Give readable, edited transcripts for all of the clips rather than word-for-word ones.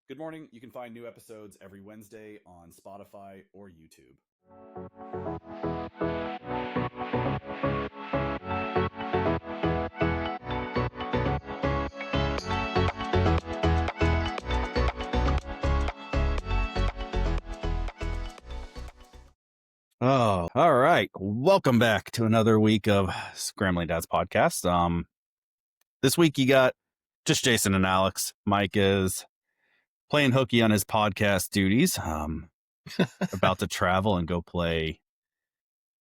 Good morning. You can find new episodes every Wednesday on Spotify or YouTube. Oh, all right. Welcome back to another week of Scrambling Dads podcast. This week you got just Jason and Alex. Mike is playing hooky on his podcast duties. About to travel and go play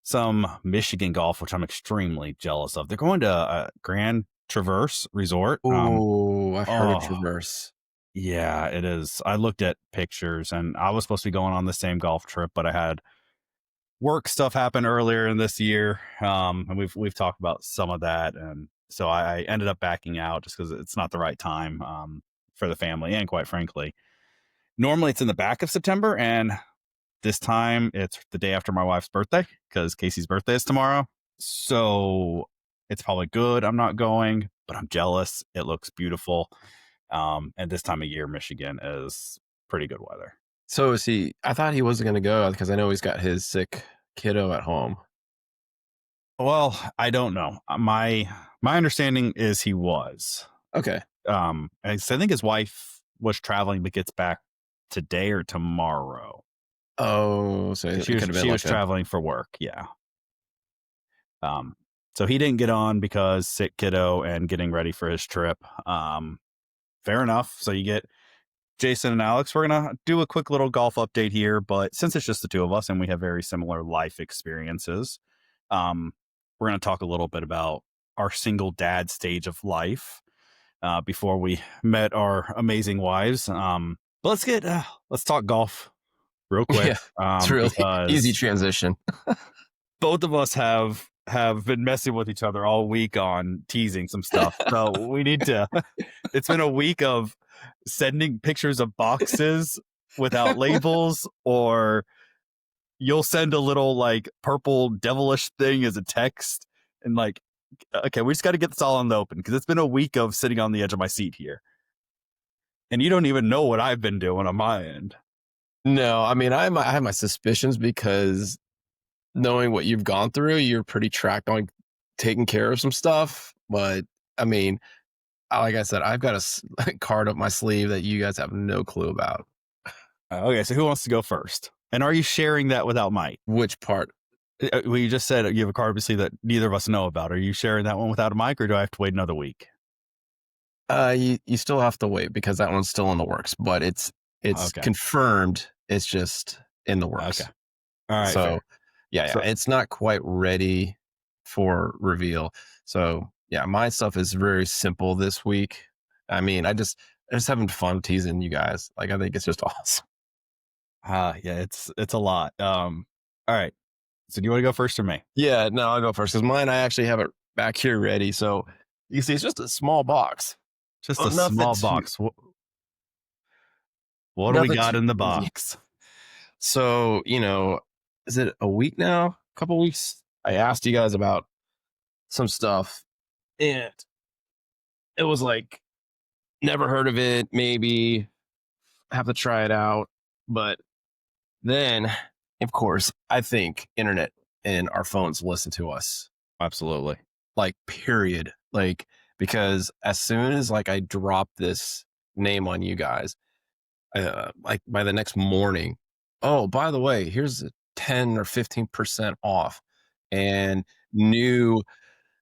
some Michigan golf, which I'm extremely jealous of. They're going to Grand Traverse Resort. I've heard of Traverse. Yeah, it is. I looked at pictures, and I was supposed to be going on the same golf trip, but I had work stuff happen earlier in this year, and we've talked about some of that, and so I ended up backing out just because it's not the right time for the family, and quite frankly, normally it's in the back of September, and this time it's the day after my wife's birthday because Casey's birthday is tomorrow, so it's probably good I'm not going, but I'm jealous. It looks beautiful, and this time of year Michigan is pretty good weather. So is he? I thought he wasn't going to go because I know he's got his sick kiddo at home. Well, I don't know. My understanding is he was. Okay. I think his wife was traveling but gets back today or tomorrow. Oh, so she was traveling for work. Yeah. So he didn't get on because sick kiddo and getting ready for his trip. Fair enough. So you get Jason and Alex. We're going to do a quick little golf update here, but since it's just the two of us and we have very similar life experiences, we're going to talk a little bit about our single dad stage of life before we met our amazing wives. But let's talk golf real quick. Yeah, it's really easy transition. Both of us have been messing with each other all week on teasing some stuff. So we need to, it's been a week of sending pictures of boxes without labels, or you'll send a little like purple devilish thing as a text and like, okay, we just got to get this all in the open because it's been a week of sitting on the edge of my seat here. And you don't even know what I've been doing on my end. No, I mean, I have my suspicions because knowing what you've gone through, you're pretty tracked on taking care of some stuff. But I mean, like I said, I've got a card up my sleeve that you guys have no clue about. Okay, so who wants to go first? And are you sharing that without Mike? Which part? Well, you just said you have a card up your sleeve that neither of us know about. Are you sharing that one without a mic, or do I have to wait another week? You still have to wait because that one's still in the works, but it's okay. Confirmed. It's just in the works. Okay. All right. So fair. yeah, So, it's not quite ready for reveal. So yeah, my stuff is very simple this week. I mean, I just having fun teasing you guys. Like, I think it's just awesome. Yeah, it's a lot. All right. So do you want to go first or me? Yeah, no, I'll go first because mine, I actually have it back here ready. So you can see it's just a small box. Just a small box. What do we got in the box? So, is it a week now? A couple weeks? I asked you guys about some stuff and it was like, never heard of it. Maybe have to try it out. But then, of course, I think internet and our phones listen to us. Absolutely. Like, period. Like, because as soon as like I drop this name on you guys, like by the next morning, oh, by the way, here's a 10 or 15% off, and new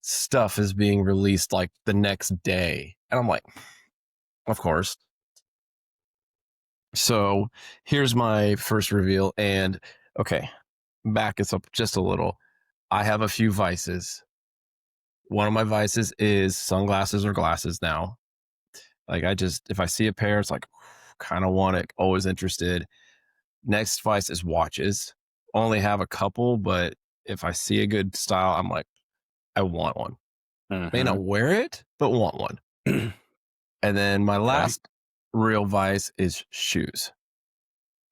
stuff is being released like the next day. And I'm like, of course. So here's my first reveal. And okay, back us up just a little. I have a few vices. One of my vices is sunglasses or glasses now. Like, if I see a pair, it's like, kind of want it, always interested. Next vice is watches. Only have a couple, but if I see a good style, I'm like, I want one. May not wear it, but want one. And then my last real vice is shoes.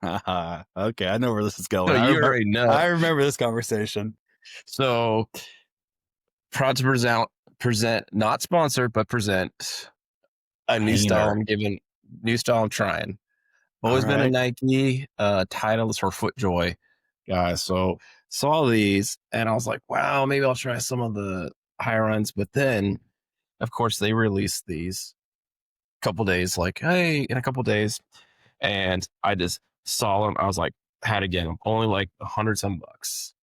Okay, I know where this is going. So you already know. I remember this conversation. So proud to present, not sponsored, but present a new style I'm trying. All Always been a right. Nike, Titleist or FootJoy guy. So saw these and I was like, wow, maybe I'll try some of the higher ends. But then, of course, they released these a couple days, like, hey, in a couple days. And I just saw them. I was like, had to get them. Only like 100 some bucks.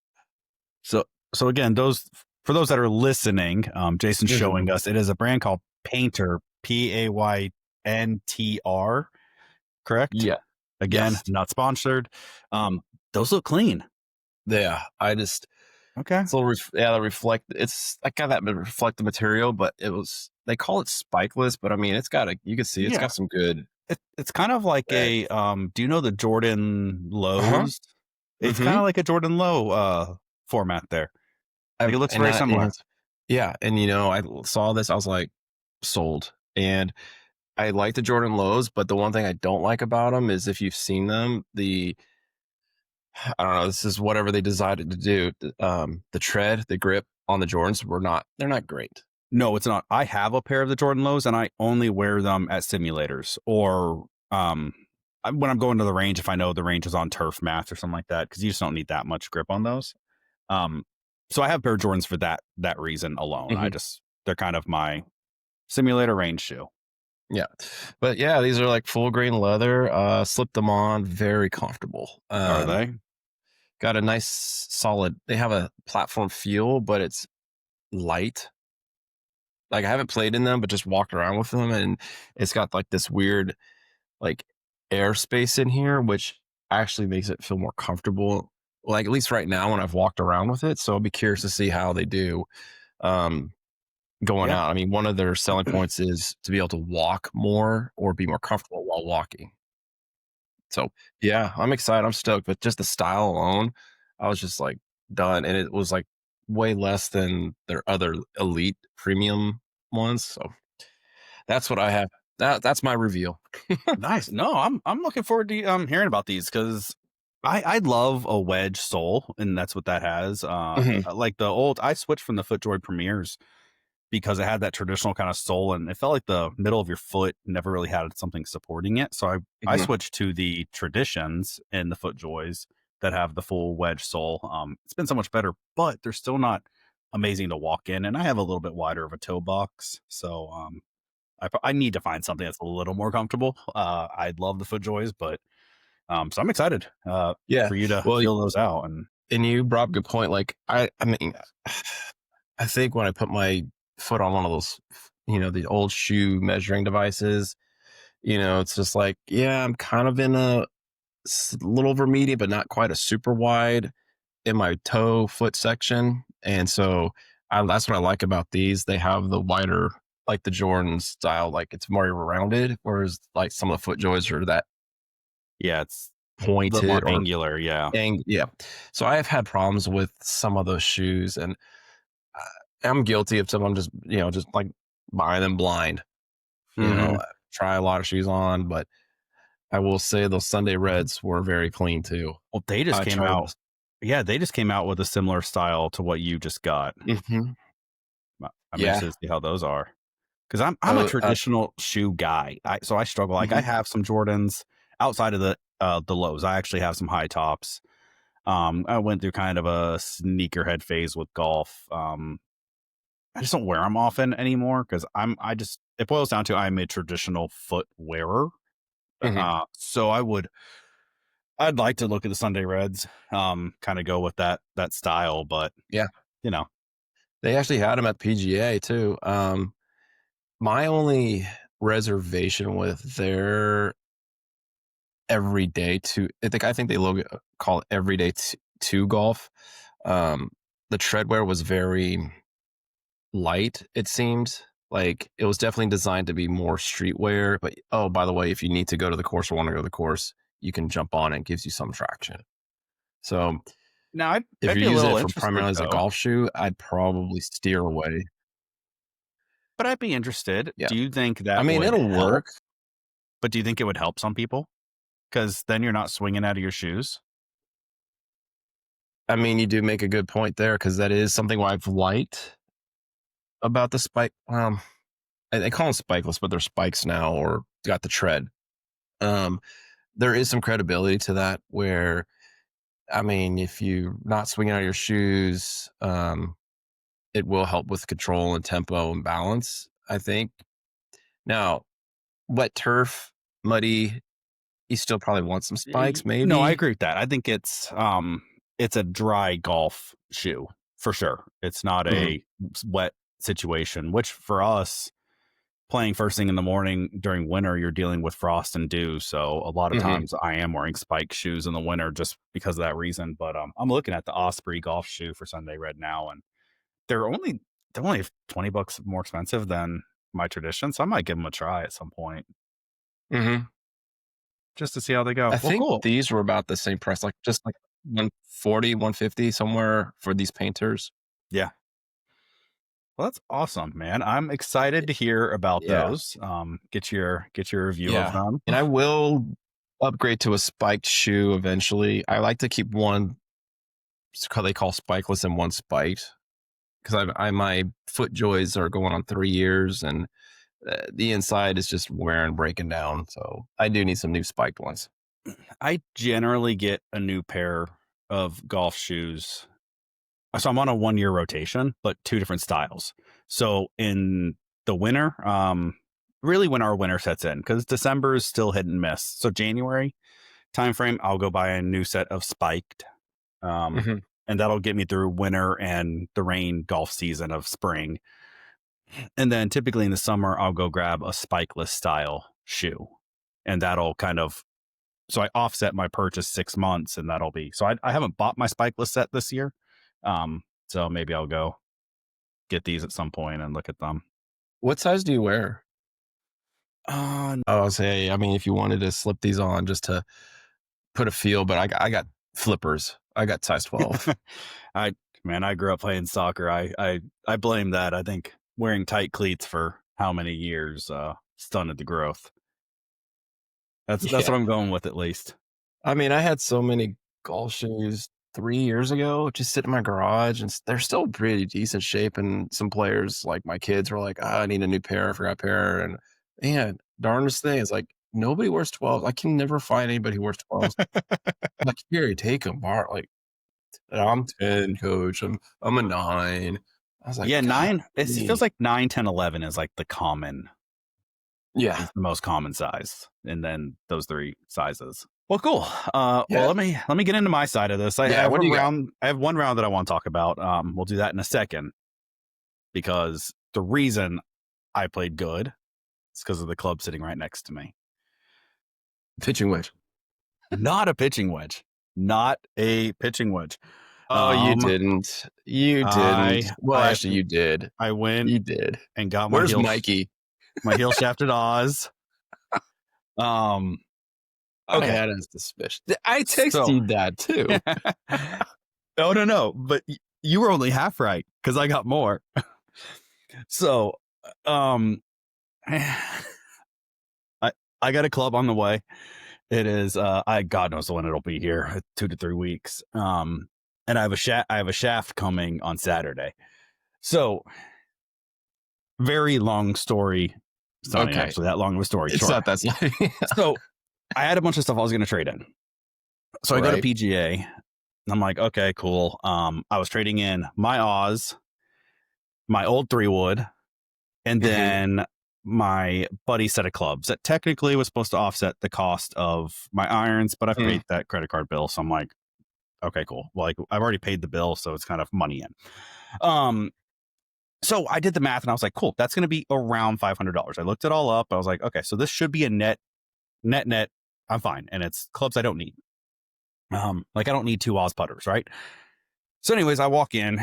So so again, those for those that are listening, Jason's Mhm. showing us it is a brand called Painter, Payntr, correct? Yeah. Again, Yes. not sponsored. Um, those look clean. Yeah. I just, Okay. it's a little, yeah, the reflect, it's, I got that reflective material, but it was, they call it spikeless, but I mean, it's got a, you can see it's Yeah. got some good It's kind of like red. a do you know the Jordan Uh huh. Lows? It's kind Mm of like a Jordan Low format there. hmm. Like it looks And very that, similar. yeah. And, I saw this, I was like, sold. And I like the Jordan lows, but the one thing I don't like about them is if you've seen them, I don't know, this is whatever they decided to do. The tread, the grip on the Jordans they're not great. No, it's not. I have a pair of the Jordan Lows and I only wear them at simulators or when I'm going to the range if I know the range is on turf mats or something like that because you just don't need that much grip on those. Um so I have a pair of Jordans for that reason alone. Hmm. They're kind of my simulator range shoe. Yeah. But yeah, these are like full grain leather. Slip them on, very comfortable. Are they? Got a nice solid, they have a platform feel, but it's light. Like I haven't played in them, but just walked around with them and it's got like this weird like airspace in here, which actually makes it feel more comfortable. Like at least right now when I've walked around with it. So I'll be curious to see how they do um, going Yeah. out. I mean, one of their selling points is to be able to walk more or be more comfortable while walking. So yeah, I'm excited. I'm stoked. But just the style alone, I was just like done, and it was like way less than their other elite premium ones. So that's what I have. That's my reveal. Nice. No, I'm looking forward to hearing about these because I love a wedge sole, and that's what that has. Mhm, Like the old, I switched from the FootJoy Premiers because it had that traditional kind of sole, and it felt like the middle of your foot never really had something supporting it. So I mhm. switched to the traditions and the FootJoys that have the full wedge sole. It's been so much better, but they're still not amazing to walk in, and I have a little bit wider of a toe box, so I need to find something that's a little more comfortable. I love the FootJoys, but so I'm excited Yeah. for you to Well, feel those out. And and you brought up a good point. Like I mean, I think when I put my foot on one of those, the old shoe measuring devices, it's just like, yeah, I'm kind of in a little over medium, but not quite a super wide in my toe foot section. And so that's what I like about these. They have the wider, like the Jordan style, like it's more rounded, whereas like some of the foot joys are that yeah, it's a little more pointed or angular. Yeah, yeah. So I have had problems with some of those shoes, and I'm guilty of some. I'm just just like buying them blind. hmm Try a lot of shoes on, but I will say those Sunday Reds were very clean too. well, they just I came tried out. those. Yeah, they just came out with a similar style to what you just got. Hmm. I'm Yeah. interested to see how those are because I'm a Oh, traditional shoe guy. So I struggle. Like I mhm, have some Jordans outside of the lows. I actually have some high tops. I went through kind of a sneakerhead phase with golf. I just don't wear them often anymore because I just it boils down to I'm a traditional foot wearer. mhm. So I'd like to look at the Sunday Reds, kind of go with that style, but Yeah. you know, They actually had them at PGA too. My only reservation with their everyday two, I think they call it everyday two golf. Um, the treadwear was very light, it seemed. Like it was definitely designed to be more streetwear. But oh, by the way, if you need to go to the course or want to go to the course, you can jump on it. It gives you some traction. So now if I'd you're be a using little it for interested primarily as a though. golf shoe, I'd probably steer away. But I'd be interested. Yeah. Do you think I that mean, would it'll help? work. But do you think it would help some people? Because then you're not swinging out of your shoes. I mean, you do make a good point there because that is something I've liked about the spike. They call them spikeless, but they're spikes now or got the tread. Um, there is some credibility to that where, I mean, if you're not swinging out your shoes, it will help with control and tempo and balance, I think. Now, wet turf, muddy, you still probably want some spikes, No, I maybe. agree with that. I think it's a dry golf shoe for sure. It's not Mhm, a wet situation, which for us playing first thing in the morning during winter, you're dealing with frost and dew. So a lot of mhm. times I am wearing spike shoes in the winter just because of that reason. But I'm looking at the Osprey golf shoe for Sunday Red now, and they're only they're only $20 more expensive than my tradition. So I might give them a try at some point Mhm. just to see how they go. I Well, think cool. these were about the same price, like, just like 140, 150 somewhere for these painters. Yeah. Well, that's awesome, man. I'm excited to hear about Yeah, those. Get your review of yeah, them. and I will upgrade to a spiked shoe eventually. I like to keep one they call spikeless and one spiked because I my foot joys are going on 3 years, and, the inside is just wearing, breaking down, so I do need some new spiked ones. I generally get a new pair of golf shoes. So I'm on a 1 year rotation, but two different styles. So in the winter, really when our winter sets in, because December is still hit and miss. So January timeframe, I'll go buy a new set of spiked. Um, Mhm. and that'll get me through winter and the rain golf season of spring. And then typically in the summer, I'll go grab a spikeless style shoe. And that'll kind of so I offset my purchase 6 months, and that'll be so I haven't bought my spikeless set this year. So maybe I'll go get these at some point and look at them. What size do you wear? Uh, Oh, say, I mean, if you wanted to slip these on just to put a feel, but I got flippers. I got size 12. I man, I grew up playing soccer. I blame that. I think wearing tight cleats for how many years stunted the growth. That's Yeah. what I'm going with at least. I mean, I had so many golf shoes 3 years ago just sitting in my garage, and they're still pretty decent shape, and some players, like my kids, were like, "Ah, I need a new pair. I forgot a pair," and man, darndest thing is, like, nobody wears 12. I can never find anybody who wears 12. Like, "Here, take them, like, I'm 10, coach. I'm a 9." I was like, Yeah, nine. It feels "Golly." like 9, 10, 11 is like the common Yeah. is the most common size, and then those three sizes. Well, cool. Well, Yeah. let me get into my side of this. I Yeah, have what a do you got? round. I have one round that I want to talk about. We'll do that in a second because the reason I played good is because of the club sitting right next to me. Pitching wedge. Not a pitching wedge. Not a pitching wedge. Oh, you Um, didn't. You didn't. I Well, I actually, you did. I went You did. and got Where's Mikey? my heel shafted Oz. Um, I okay, had a suspicion. I texted so you that too. no, no, no. But you were only half right because I got more. So, um, I I got a club on the way. It is I God knows when it'll be here, 2 to 3 weeks. And I have a shaft coming on Saturday. So very long story. It's not Okay. actually that long of a story. It's Short. not that slow. So I had a bunch of stuff I was going to trade in. So I go to Right. PGA. I'm like, okay, cool. I was trading in my Oz, my old 3 wood, and Mhm, then my buddy set of clubs that technically was supposed to offset the cost of my irons, but I've mm, paid that credit card bill. So I'm like, okay, cool. Well, like I've already paid the bill, so it's kind of money in. Um, so I did the math and I was like, cool, that's going to be around $500. I looked it all up. I was like, okay, so this should be a net. I'm fine. And it's clubs I don't need. Like I don't need two Oz putters, right? So, anyways, I walk in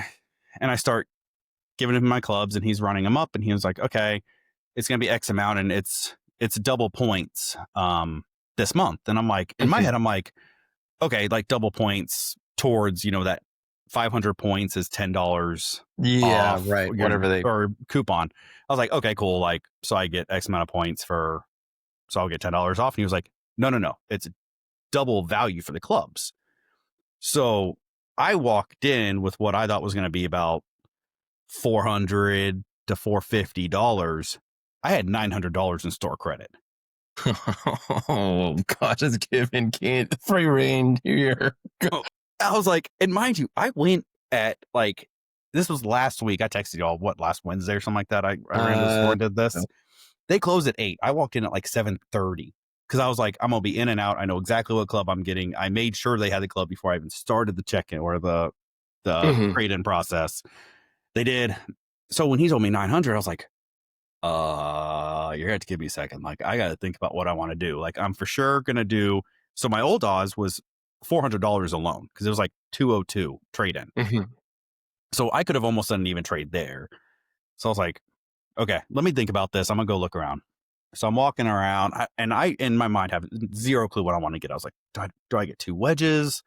and I start giving him my clubs and he's running them up and he was like, okay, it's gonna be X amount and it's double points this month. And I'm like, in my mhm. head, I'm like, okay, like double points towards, that 500 points is $10 Yeah, off right, whatever they or coupon. I was like, okay, cool. Like, so I get X amount of points so I'll get $10 off. And he was like, no, no, no. It's double value for the clubs. So I walked in with what I thought was going to be about 400 to $450. I had $900 in store credit. Oh, God is giving kid free rein here. Oh, I was like, and mind you, I went at like this was last week. I texted y'all what last Wednesday or something like that. I ran to the store Uh, and did this. They close at 8. I walked in at like 7:30 because I was like, I'm gonna be in and out. I know exactly what club I'm getting. I made sure they had the club before I even started the check-in or the mhm. trade-in process. They did. So when he told me 900, I was like, you're gonna have to give me a second. Like, I gotta think about what I want to do. Like, I'm for sure gonna do. So my old odds was $400 alone because it was like 202 trade in. Mhm. So I could have almost done an even trade there. So I was like, okay, let me think about this. I'm gonna go look around. So I'm walking around, and I in my mind have zero clue what I want to get. I was like, do I get two wedges?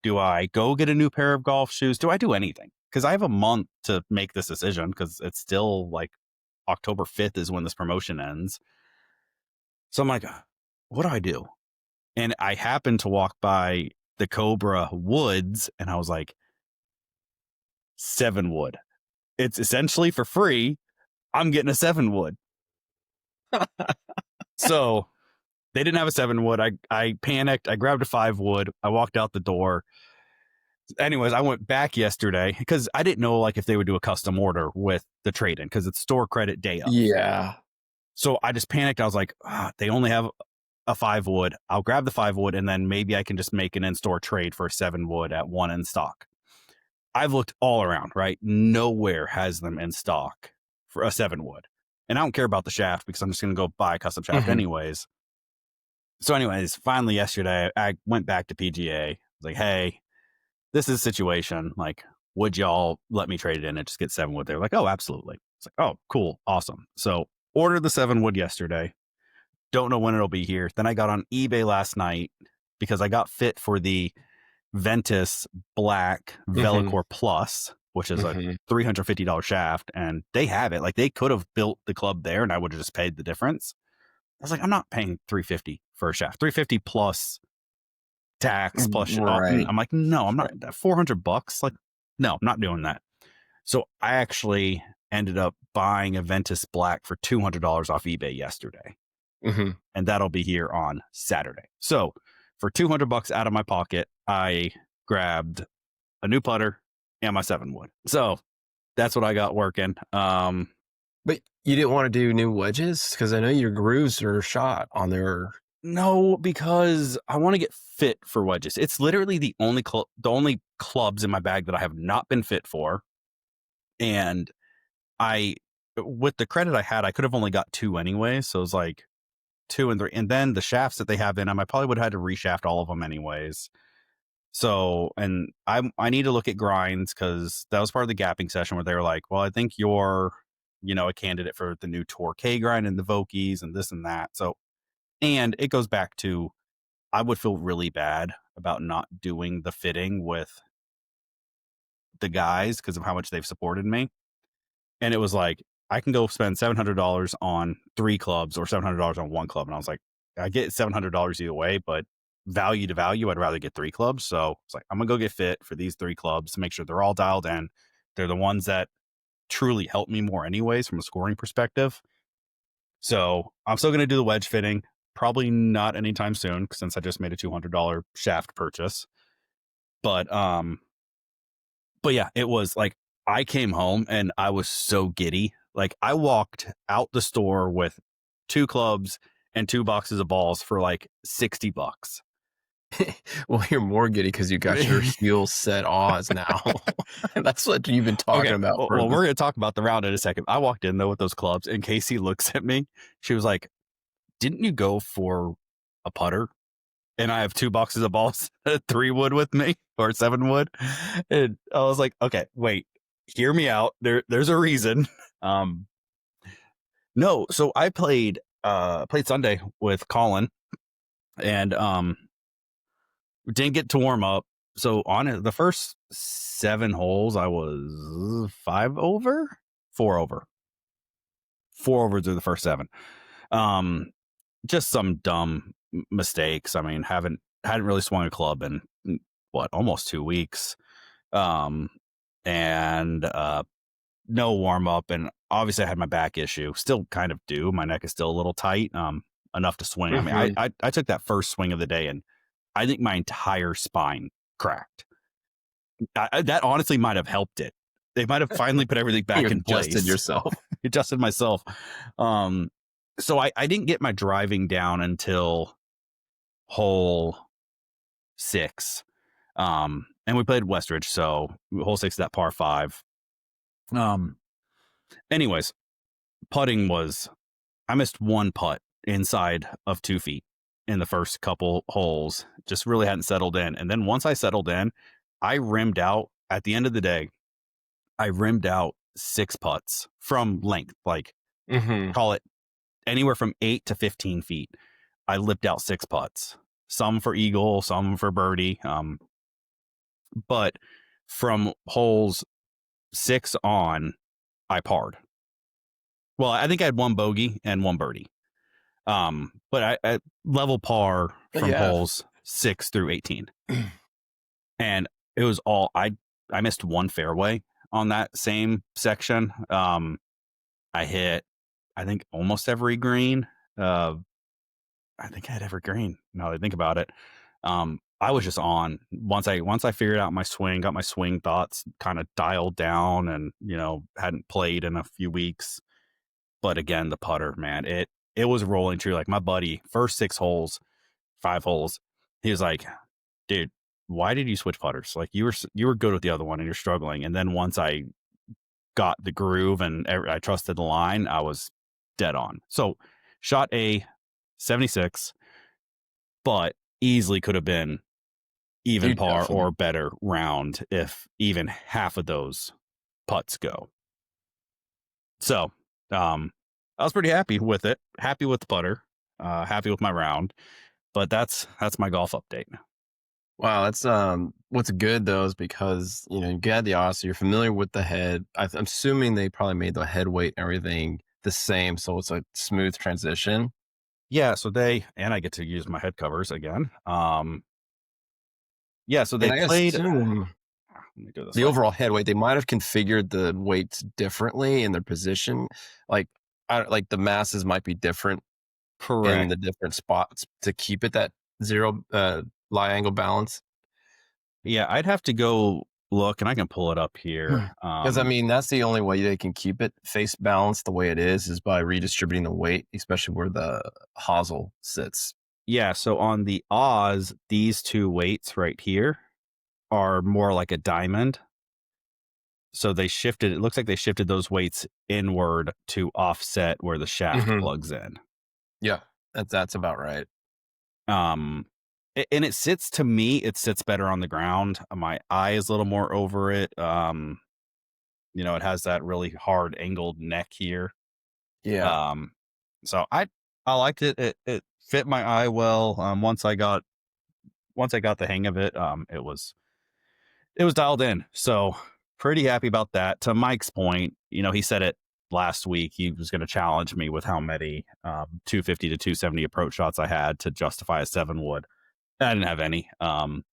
Do I go get a new pair of golf shoes? Do I do anything? Because I have a month to make this decision because it's still like October 5th is when this promotion ends. So I'm like, what do I do? And I happened to walk by the Cobra Woods and I was like, 7 wood. It's essentially for free. I'm getting a 7 wood. So they didn't have a 7 wood. I panicked. I grabbed a 5 wood. I walked out the door. Anyways, I went back yesterday because I didn't know like if they would do a custom order with the trade in because it's store credit day of. Yeah. So I just panicked. I was like, they only have a 5 wood. I'll grab the 5 wood and then maybe I can just make an in store trade for a 7 wood at one in stock. I've looked all around, right? Nowhere has them in stock for a 7 wood. And I don't care about the shaft because I'm just going to go buy a custom shaft Mhm. anyways. So, anyways, finally yesterday, I went back to PGA. I was like, hey, this is a situation. Like, would y'all let me trade it in and just get 7 wood? They're like, oh, absolutely. It's like, oh, cool. Awesome. So, ordered the 7 wood yesterday. Don't know when it'll be here. Then I got on eBay last night because I got fit for the Ventus Black Mhm. Velocore Plus, which is a Mhm. $350 shaft, and they have it. Like they could have built the club there, and I would have just paid the difference. I was like, I'm not paying 350 for a shaft, 350 plus tax plus. Right. I'm like, no, I'm not. Right. $400. Like, no, I'm not doing that. So I actually ended up buying a Ventus Black for $200 off eBay yesterday, Mhm. and that'll be here on Saturday. So for $200 out of my pocket, I grabbed a new putter and my 7 wood. So that's what I got working. But you didn't wanna do new wedges? Because I know your grooves are shot on there. No, because I want to get fit for wedges. It's literally the only clubs in my bag that I have not been fit for. And I, with the credit I had, I could have only got two anyway. So it was like two and three. And then the shafts that they have in them, I probably would have had to reshaft all of them anyways. So, and I need to look at grinds because that was part of the gapping session where they were like, well, I think you're, a candidate for the new Tour K grind and the Vokies and this and that. So, and it goes back to I would feel really bad about not doing the fitting with the guys because of how much they've supported me. And it was like, I can go spend $700 on 3 clubs or $700 on 1 club. And I was like, I get $700 either way, but value to value, I'd rather get 3 clubs. So it's like, I'm going to go get fit for these 3 clubs to make sure they're all dialed in. They're the ones that truly help me more, anyways, from a scoring perspective. So I'm still going to do the wedge fitting. Probably not anytime soon since I just made a $200 shaft purchase. But but yeah, it was like I came home and I was so giddy. Like I walked out the store with 2 clubs and 2 boxes of balls for like $60. Well, you're more giddy because you got your heel set odds now. That's what you've been talking Okay, about for well, the we're gonna talk about the round in a second. I walked in though with those clubs, and Casey looks at me. She was like, "Didn't you go for a putter?" And I have 2 boxes of balls, 3 wood with me or 7 wood, and I was like, "Okay, wait, hear me out. There's a reason." Um, No, so I played Sunday with Colin and didn't get to warm up. So on it, the first 7 holes, I was 5 over, 4 over, 4 over through the first 7. Um, just some dumb mistakes. I mean, hadn't really swung a club in what almost 2 weeks. Um, and no warm up, and obviously I had my back issue. Still kind of do. My neck is still a little tight. enough to swing. I mean, I, Mhm. I I took that first swing of the day, and I think my entire spine cracked. That honestly might have helped it. They might have finally put everything You back in adjusted place. yourself. Adjusted myself. Um, so I didn't get my driving down until hole 6. And we played Westridge, so hole 6 is that par 5. Um, anyways, putting was I missed one putt inside of 2 feet in the first couple holes. Just really hadn't settled in. And then once I settled in, I rimmed out at the end of the day. I rimmed out 6 putts from length, like Mhm. call it anywhere from 8 to 15 feet. I lipped out 6 putts, some for eagle, some for birdie. But from holes 6 on, I parred. Well, I think I had 1 bogey and 1 birdie. But I level par from Yeah. holes 6 through 18. And it was all I missed 1 fairway on that same section. I hit I think almost every green. Uh I think I had every green now that I think about it. I was just on once I figured out my swing, got my swing thoughts kind of dialed down and, hadn't played in a few weeks. But again, the putter, man, it was rolling true. Like my buddy, first 6 holes, 5 holes, he was like, "Dude, why did you switch putters? Like you were good with the other one and you're struggling." And then once I got the groove and I trusted the line, I was dead on. So, shot a 76, but easily could have been even You par definitely or better round if even half of those putts go. So, I was pretty happy with it. Happy with the putter. Happy with my round. But that's my golf update. Wow, that's what's good though is because you get the odds, so you're familiar with the head. I'm assuming they probably made the head weight and everything the same, so it's a smooth transition. Yeah, so I get to use my head covers again. Yeah, so And they I played. assume Let me do it this the way. overall head weight, they might have configured the weights differently in their position. Like like the masses might be different in Correct. the different spots to keep it that zero lie angle balance. Yeah, I'd have to go look, and I can pull it up here. Because I mean, that's the only way they can keep it face balanced the way it is by redistributing the weight, especially where the hosel sits. Yeah, so on the Oz, these 2 weights right here are more like a diamond. So it looks like they shifted those weights inward to offset where the shaft Hmm. plugs in. Yeah, that's about right. Um, and it sits better on the ground. My eye is a little more over it. It has that really hard angled neck here. Yeah, Um, so I liked it. It fit my eye well. Once I got the hang of it, it was dialed in. So pretty happy about that. To Mike's point, he said it last week. He was going to challenge me with how many 250 to 270 approach shots I had to justify a 7 wood. I didn't have any.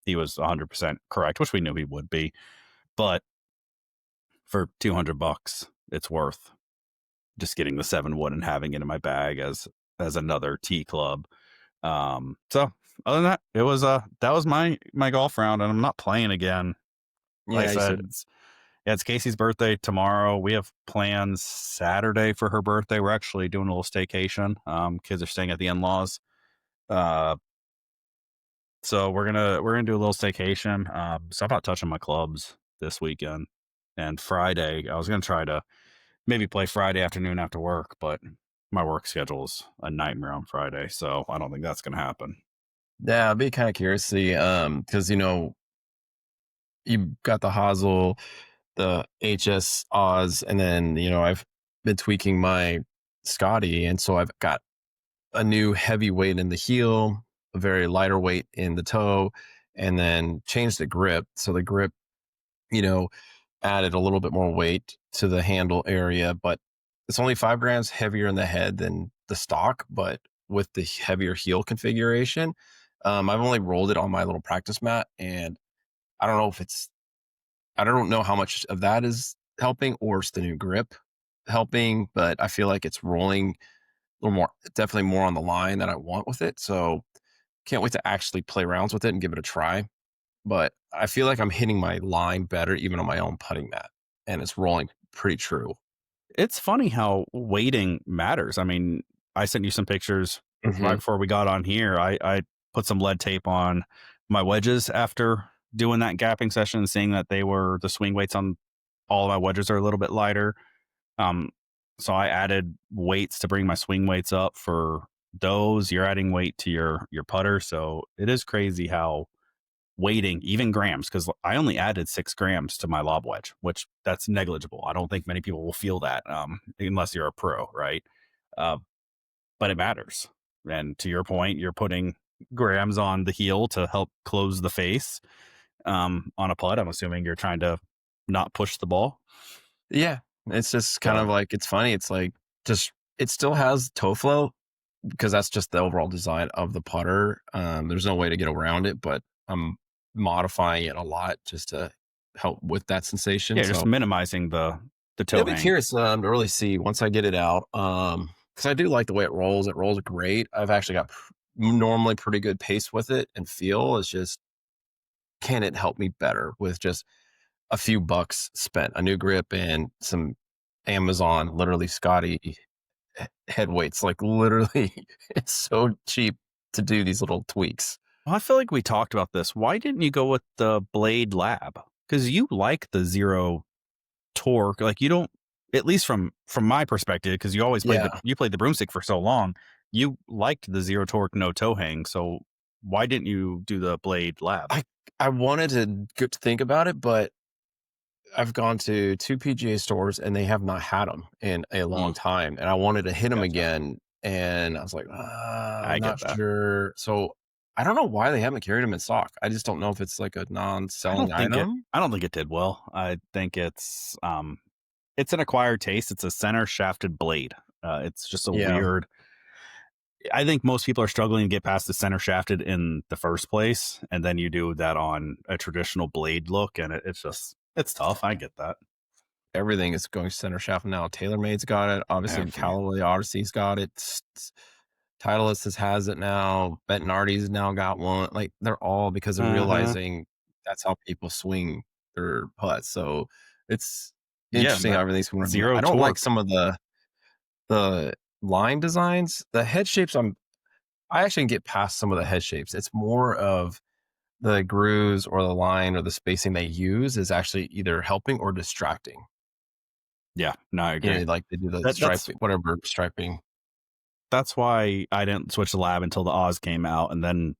He was 100% correct, which we knew he would be. But for $200, it's worth just getting the 7 wood and having it in my bag as another T club. So other than that, that was my golf round, and I'm not playing again. Like I yeah. You said, said, it's Casey's birthday tomorrow. We have plans Saturday for her birthday. We're actually doing a little staycation. Kids are staying at the in-laws. Uh, so we're gonna do a little staycation. So I'm not touching my clubs this weekend. And Friday, I was gonna try to maybe play Friday afternoon after work, but my work schedule is a nightmare on Friday, so I don't think that's gonna happen. yeah. I'd be kind of curious to see, because you got the hosel, the HS Oz, and then I've been tweaking my Scotty, and so I've got a new heavy weight in the heel, a very lighter weight in the toe, and then changed the grip. So the grip, you know, added a little bit more weight to the handle area, but it's only 5 grams heavier in the head than the stock, but with the heavier heel configuration. I've only rolled it on my little practice mat, and I don't know if it's, I don't know how much of that is helping or it's the new grip helping, but I feel like it's rolling little more, definitely more on the line that I want with it. So can't wait to actually play around with it and give it a try. But I feel like I'm hitting my line better even on my own putting mat, and it's rolling pretty true. It's funny how weighting matters. I mean, I sent you some pictures right Hmm. before we got on here. I put some lead tape on my wedges after doing that gapping session, seeing that the swing weights on all of my wedges are a little bit lighter. Um, so I added weights to bring my swing weights up for those. You're adding weight to your putter, so it is crazy how weighting, even grams, because I only added 6 grams to my lob wedge, which that's negligible. I don't think many people will feel that unless you're a pro, right? Uh, but it matters. And to your point, you're putting grams on the heel to help close the face on a putt. I'm assuming you're trying to not push the ball. Yeah. It's just kind of So like, it's funny. It's like, just, it still has toe flow because that's just the overall design of the putter. There's no way to get around it, but I'm modifying it a lot just to help with that sensation. yeah, just So minimizing the yeah, toe I'll be hang. curious to really see once I get it out. Because I do like the way it rolls. It rolls great. I've actually got normally pretty good pace with it and feel. It's just, can it help me better with just a few bucks spent, a new grip and some Amazon, literally Scotty head weights. Like literally, it's so cheap to do these little tweaks. Well, I feel like we talked about this. Why didn't you go with the Blade Lab? Because you like the zero torque. Like you don't, at least from my perspective, because Yeah, you played the broomstick for so long. You liked the zero torque, no toe hang. So why didn't you do the Blade Lab? I I wanted to get to think about it, but I've gone to 2 PGA stores and they have not had them in a long Mm, time, and I wanted to hit them gotcha. again, and I was like, I I'm get not that. sure." So, I don't know why they haven't carried them in stock. I just don't know if it's like a non-selling item. I don't think it did well. I think it's an acquired taste. It's a center shafted blade. It's just a Yeah, weird. I think most people are struggling to get past the center shafted in the first place, and then you do that on a traditional blade look, and it's tough. I get that. everything is going center shaft now. TaylorMade's got it. Obviously, Every Callaway Odyssey's got it. Titleist has it now. Bettinardi's now got one. Like, they're all because they're uh-huh. realizing that's how people swing their putts. So it's Yeah, interesting how but everything's going. zero I don't like torque. some of the line designs. The head shapes, I actually can get past some of the head shapes. It's more of the grooves or the line or the spacing they use is actually either helping or distracting. Yeah, no, I You agree. know, like they do the That that's striping, whatever striping. that's why I didn't switch the lab until the Oz came out, and then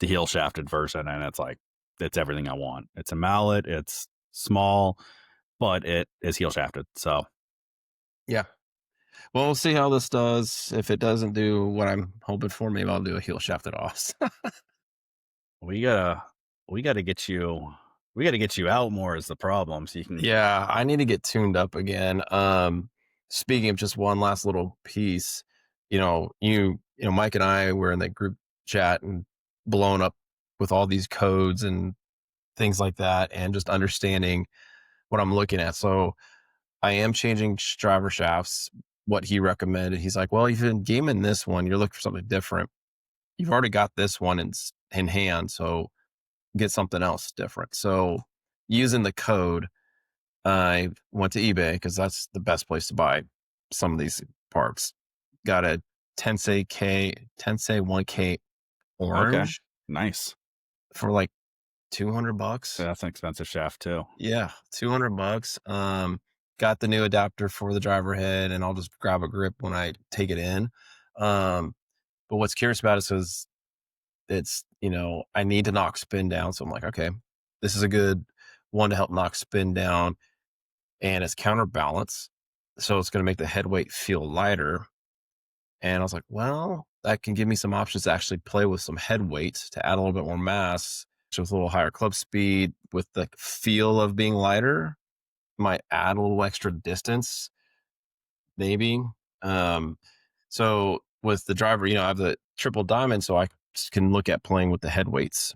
the heel shafted version, and it's like it's everything I want. It's a mallet. It's small, but it is heel shafted. So Yeah. Well, we'll see how this does. If it doesn't do what I'm hoping for, maybe I'll do a heel shafted off. we gotta we gotta get you we gotta get you out more is the problem. So you can Yeah, I need to get tuned up again. Speaking of just one last little piece, Mike and I were in that group chat and blown up with all these codes and things like that, and just understanding what I'm looking at. So I am changing driver shafts. What he recommended, he's like, "Well, if you're gaming this one, you're looking for something different. You've already got this one in hand, so get something else different." So using the code, I went to eBay because that's the best place to buy some of these parts. Got a Tensei 1K okay, orange nice. for like 200 bucks. That's an expensive shaft too. Yeah, 200 bucks. Got the new adapter for the driver head, and I'll just grab a grip when I take it in. Um, but what's curious about it is I need to knock spin down. So I'm like, okay, this is a good one to help knock spin down, and it's counterbalance. So it's going to make the head weight feel lighter. And I was like, well, that can give me some options to actually play with some head weight to add a little bit more mass, so with a little higher club speed, with the feel of being lighter, might add a little extra distance, maybe. Um, so with the driver, I have the triple diamond, so I can look at playing with the head weights.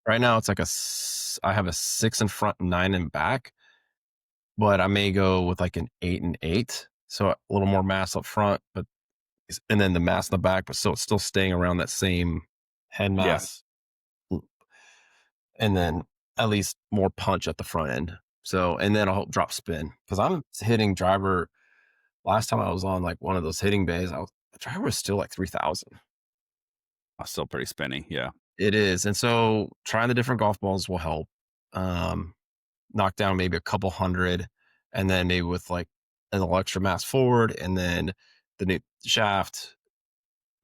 Right now, it's like I have a 6 in front, 9 in back, but I may go with like an 8 and 8, so a little more mass up front, but and then the mass in the back, but still staying around that same head Yeah, mass, and then at least more punch at the front end. So, and then I'll drop spin because I'm hitting driver. Last time I was on like one of those hitting bays, the driver was still like 3,000. still pretty spinny. Yeah, It is, and so trying the different golf balls will help. Um, Knock down maybe a couple hundred, and then maybe with like a little extra mass forward, and then the new shaft,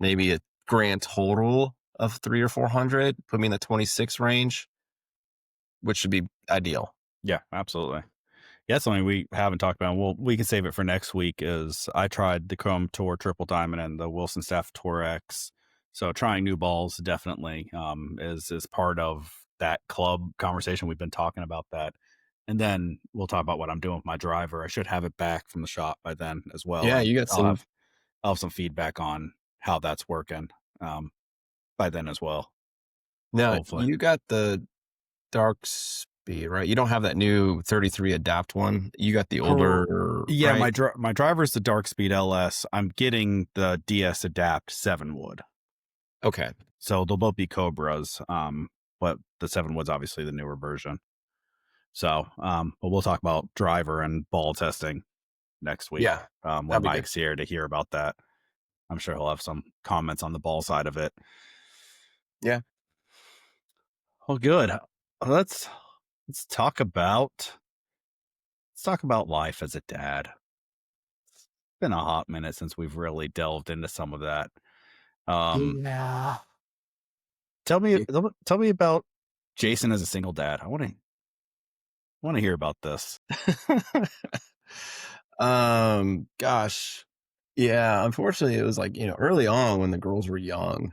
maybe a grand total of 300 or 400. Put me in the 26 range, which should be ideal. yeah, absolutely. Yeah, something we haven't talked about. Well, we can save it for next week. Is I tried the Chrome Tour Triple Diamond and the Wilson Staff Tour X. So trying new balls definitely is part of that club conversation. We've been talking about that, and then we'll talk about what I'm doing with my driver. I should have it back from the shop by then as well, Yeah, and you got I'll some. have some feedback on how that's working um, by then as well. Now Hopefully. you got the dark speed, right? You don't have that new 33 adapt one. You got the Cor- older, Yeah, right? my driver's the Dark Speed LS. I'm getting the DS Adapt 7 wood. Okay. So they'll both be Cobras. But the 7 wood's obviously the newer version. So, but we'll talk about driver and ball testing next week. Yeah, When that'd be good. Mike's here to hear about that. I'm sure he'll have some comments on the ball side of it. Yeah. Well, good. Let's let's talk about life as a dad. It's been a hot minute since we've really delved into some of that. Um, Yeah. tell me about Jason as a single dad. I want to hear about this. Gosh. Yeah, unfortunately, it was like, early on when the girls were young.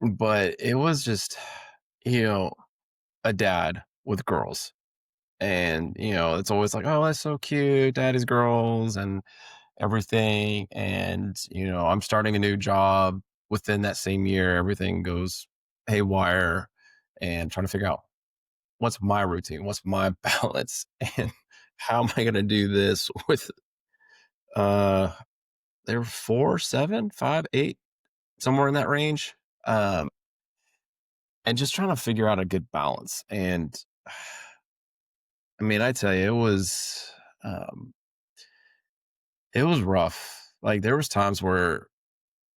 But it was just, you know, a dad with girls. And, it's always like, oh, that's so cute, daddy's girls and everything. And, I'm starting a new job within that same year. Everything goes haywire and trying to figure out what's my routine, what's my balance, and how am I going to do this with, uh, they're 4, 7, 5, 8, somewhere in that range. Um, and just trying to figure out a good balance. And I mean, I tell you, um, it was rough. Like there was times where,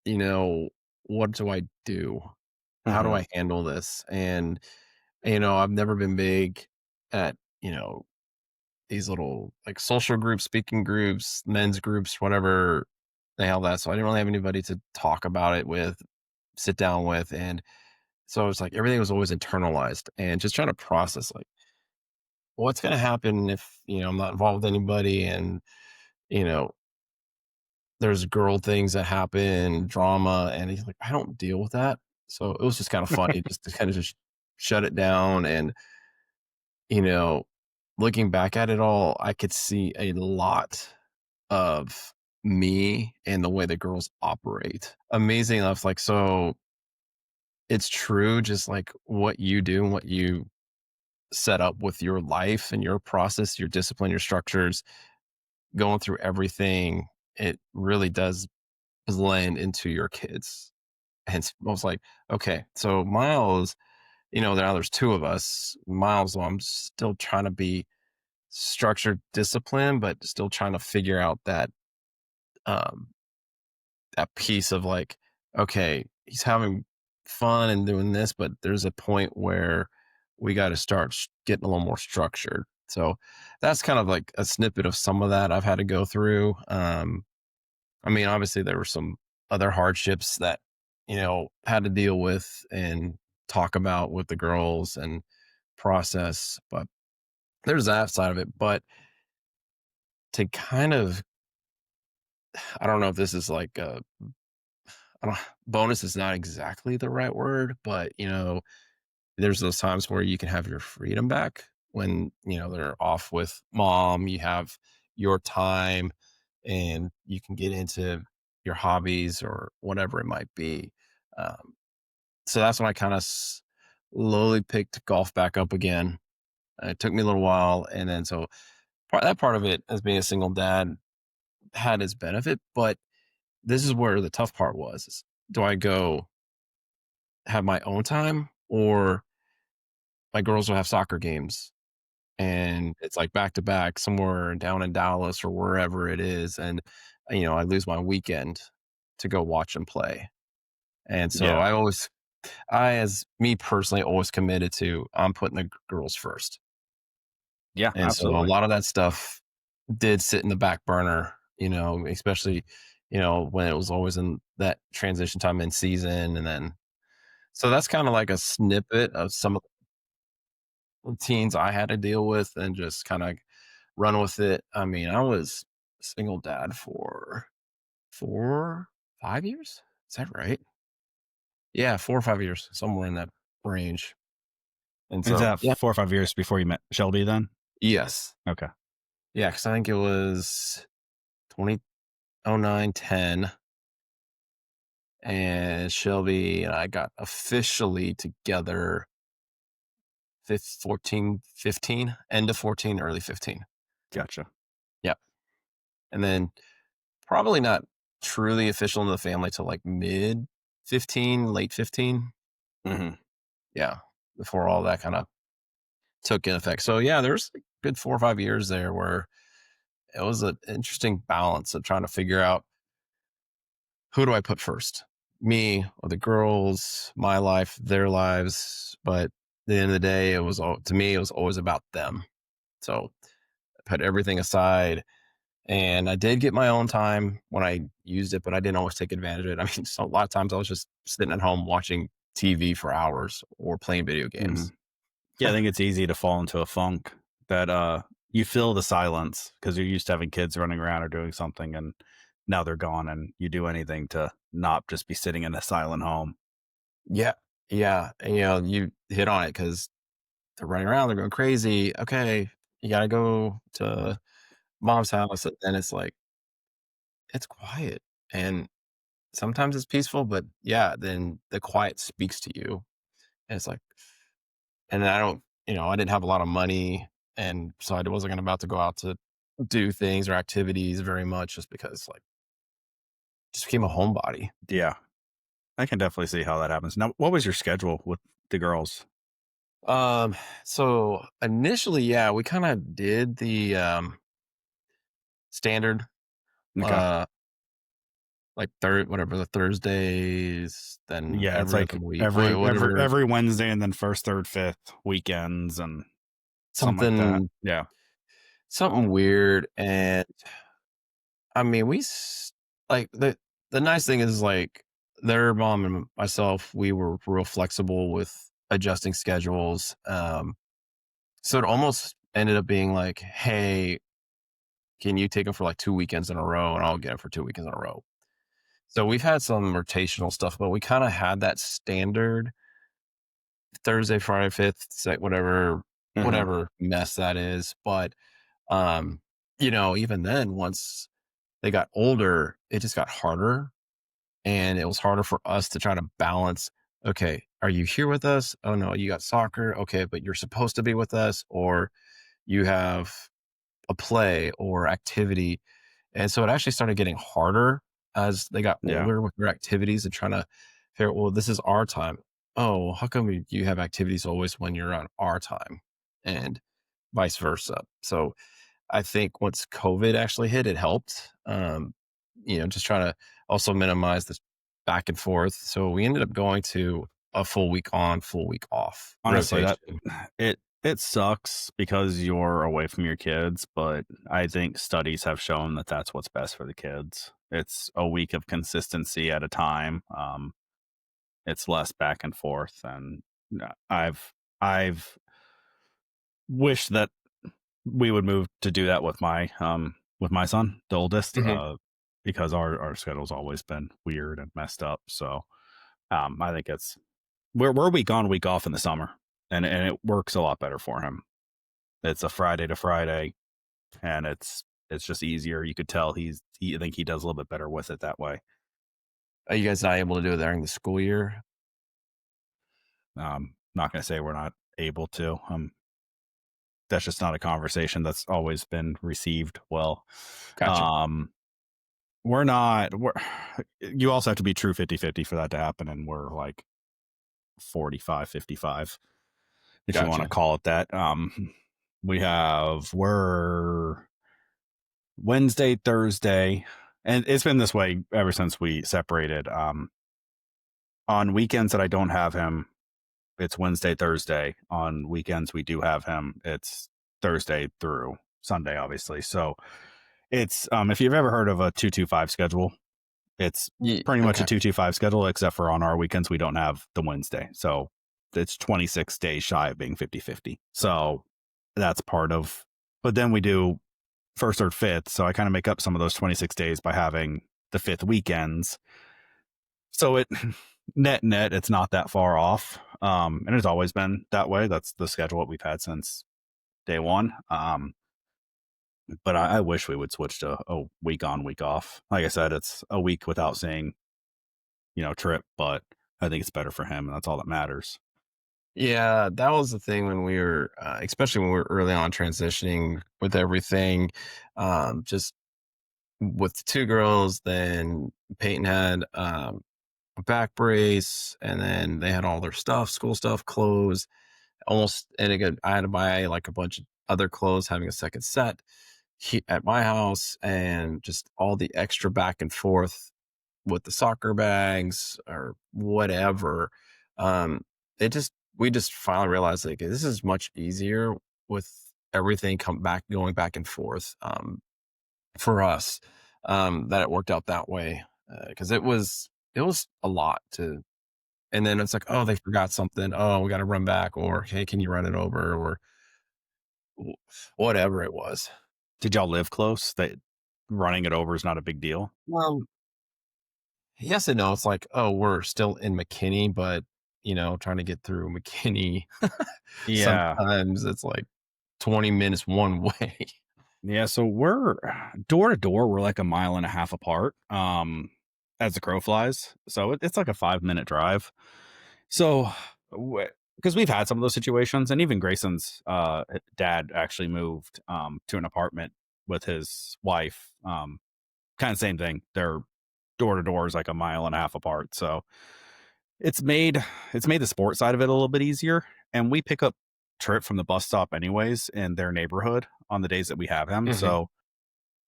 you know, what do I do? How do Mhm. I handle this? And, I've never been big at, these little like social groups, speaking groups, men's groups, whatever the hell that. So I didn't really have anybody to talk about it with, sit down with. And so it's like everything was always internalized and just trying to process like what's going to happen if, I'm not involved with anybody and, you know, there's girl things that happen, drama. And he's like, I don't deal with that. So it was just kind of funny just to kind of just shut it down. And, you know, looking back at it all, I could see a lot of me and the way the girls operate. Amazing enough, like, so it's true, just like what you do and what you set up with your life and your process, your discipline, your structures, going through everything, it really does blend into your kids. And I was like, okay, so Miles, now there's two of us. Miles, well, I'm still trying to be structured discipline, but still trying to figure out um that piece of like, okay, he's having fun and doing this, but there's a point where we got to start getting a little more structured. So that's kind of like a snippet of some of that I've had to go through. I mean, obviously there were some other hardships that, had to deal with and talk about with the girls and process, but there's that side of it. But to kind of, I don't know if this is like I don't, bonus is not exactly the right word, but there's those times where you can have your freedom back when, they're off with mom, you have your time and you can get into your hobbies or whatever it might be. Um, so that's when I kind of slowly picked golf back up again. It took me a little while. And then so that part of it as being a single dad, had its benefit, but this is where the tough part was. Is, do I go have my own time, or my girls will have soccer games and it's like back to back somewhere down in Dallas or wherever it is, and I lose my weekend to go watch them play. And so Yeah. as me personally, always committed to I'm putting the girls first. Yeah, And so a absolutely. lot of that stuff did sit in the back burner, especially, when it was always in that transition time in season. And then, so that's kind of like a snippet of some of the teens I had to deal with and just kind of run with it. I mean, I was a single dad for 5 years. Is that right? Yeah, 4 or 5 years, somewhere in that range. And Is so, that yeah, 4 or 5 years before you met Shelby then? yes. Okay. Yeah, because I think it was 2009, 10, and Shelby and I got officially together 14, 15, end of 14, early 15. Gotcha. Yep. And then probably not truly official in the family till like mid 15, late 15. Mhm. Yeah. Before all that kind of took in effect. So yeah, there's a good 4 or 5 years there where it was an interesting balance of trying to figure out who do I put first? Me or the girls, my life, their lives. But at the end of the day, to me, it was always about them. So I put everything aside, and I did get my own time when I used it, but I didn't always take advantage of it. I mean, so a lot of times I was just sitting at home watching TV for hours or playing video games. Mhm. Yeah, I think it's easy to fall into a funk that, you feel the silence because 'cause you're used to having kids running around or doing something, and now they're gone, and you do anything to not just be sitting in a silent home. Yeah. Yeah. And, you hit on it because they're running around, they're going crazy. Okay. You got to go to mom's house. And then it's like, it's quiet. And sometimes it's peaceful, but yeah, then the quiet speaks to you. And it's like, and I don't, I didn't have a lot of money. And so I wasn't about to go out to do things or activities very much just because, like, just became a homebody. Yeah, I can definitely see how that happens. Now, what was your schedule with the girls? Um, so initially, yeah, we kind of did the standard, Okay. uh, like whatever the Thursdays, then Yeah, it's every like other week, every whatever, every Wednesday and then first, third, fifth weekends and something like that. something, Yeah. something weird. And I mean, like the nice thing is like their mom and myself, we were real flexible with adjusting schedules. So it almost ended up being like, hey, can you take them for like 2 weekends in a row, and I'll get them for 2 weekends in a row. So we've had some rotational stuff, but we kind of had that standard Thursday, Friday, fifth, whatever, Mhm. whatever mess that is. But even then, once they got older, it just got harder. And it was harder for us to try to balance. Okay, are you here with us? Oh no, you got soccer. Okay, but you're supposed to be with us, or you have a play or activity. And so it actually started getting harder as they got Yeah. older with their activities and trying to figure out, well, this is our time. Oh, how come you have activities always when you're on our time? And vice versa. So I think once COVID actually hit, it helped. Just trying to also minimize this back and forth. So we ended up going to a full week on, full week off Honestly, that rotation. it sucks because you're away from your kids, but I think studies have shown that that's what's best for the kids. It's a week of consistency at a time. It's less back and forth, and I've wished that we would move to do that with my son, the oldest, Mhm. because our schedule's always been weird and messed up. So I think we're week on, week off in the summer, and it works a lot better for him. It's a Friday to Friday, and it's just easier. You could tell I think he does a little bit better with it that way. Are you guys not able to do it during the school year? Not going to say we're not able to. That's just not a conversation that's always been received well. Gotcha. Um, we're not we're you also have to be true 50-50 for that to happen, and we're like 45-55, if you want to Gotcha. call it that. We're Wednesday, Thursday, and it's been this way ever since we separated. On weekends that I don't have him, it's Wednesday, Thursday. On weekends we do have him, it's Thursday through Sunday, obviously. So it's if you've ever heard of a 225 schedule, it's pretty much a Okay. 225 schedule, except for on our weekends we don't have the Wednesday. So it's 26 days shy of being 50-50. So that's part of, but then we do first, third, fifth. So I kind of make up some of those 26 days by having the fifth weekends. So it net, it's not that far off. And it's always been that way. That's the schedule that we've had since day one. But I wish we would switch to a week on, week off. Like I said, it's a week without seeing, Trip, but I think it's better for him, and that's all that matters. Yeah, that was the thing when we were, especially when we were early on transitioning with everything. Just with the two girls, then Peyton had a back brace, and then they had all their stuff, school stuff, clothes. Almost, and again, I had to buy like a bunch of other clothes, having a second set at my house, and just all the extra back and forth with the soccer bags or whatever. Um, it just we just finally realized like this is much easier with everything come back going back and forth for us, that it worked out that way, because it was a lot to. And then it's like, oh, they forgot something. Oh, we got to run back, or hey, can you run it over, or whatever it was. Did y'all live close? That running it over is not a big deal. Um, yes and no. It's like, oh, we're still in McKinney, but trying to get through McKinney, Yeah. sometimes it's like 20 minutes one way. Yeah, so we're door to door, we're like a mile and a half apart, as the crow flies. So it's like a 5-minute drive. So, because we've had some of those situations, and even Grayson's dad actually moved to an apartment with his wife. Kind of same thing. Their door to door is like a mile and a half apart. So it's made it's made the sport side of it a little bit easier. And we pick up Trip from the bus stop anyways in their neighborhood on the days that we have him. Hmm. So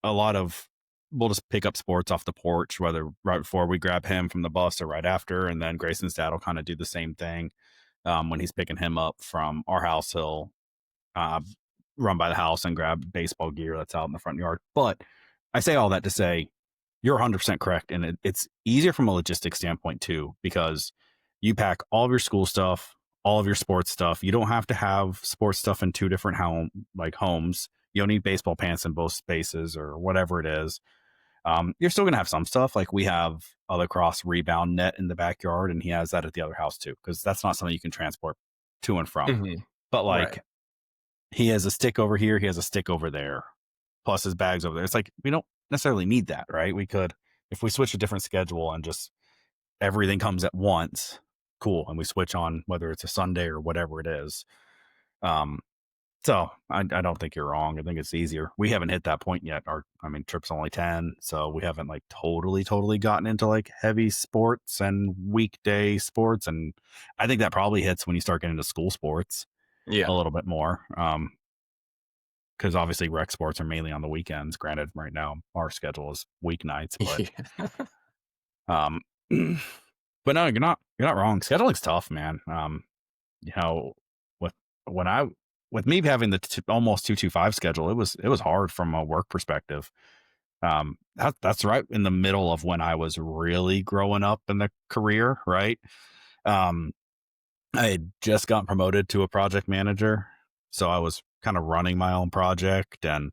a lot of we'll just pick up sports off the porch, whether right before we grab him from the bus or right after. And then Grayson's dad will kind of do the same thing. When he's picking him up from our house, he'll uh, run by the house and grab baseball gear that's out in the front yard. But I say all that to say you're 100% correct. And it's easier from a logistics standpoint too, because you pack all of your school stuff, all of your sports stuff. You don't have to have sports stuff in two different homes. You don't need baseball pants in both spaces or whatever it is. You're still going to have some stuff. Like we have a lacrosse rebound net in the backyard, and he has that at the other house too, because that's not something you can transport to and from. Hmm. But Right. like he has a stick over here, he has a stick over there, plus his bags over there. It's like we don't necessarily need that, right? We could, if we switch a different schedule and just everything comes at once, cool, and we switch on whether it's a Sunday or whatever it is. Um, so I don't think you're wrong. I think it's easier. We haven't hit that point yet. I mean, trip's only 10, so we haven't like totally gotten into like heavy sports and weekday sports, and I think that probably hits when you start getting into school sports a Yeah. little bit more. Because obviously rec sports are mainly on the weekends. Granted, right now our schedule is weeknights, but Yeah. um, but no, you're not wrong. Scheduling's tough, man. You know, with when I with me having the almost 225 schedule, it was hard from a work perspective. That's right in the middle of when I was really growing up in the career, right? Um, I had just gotten promoted to a project manager, so I was kind of running my own project and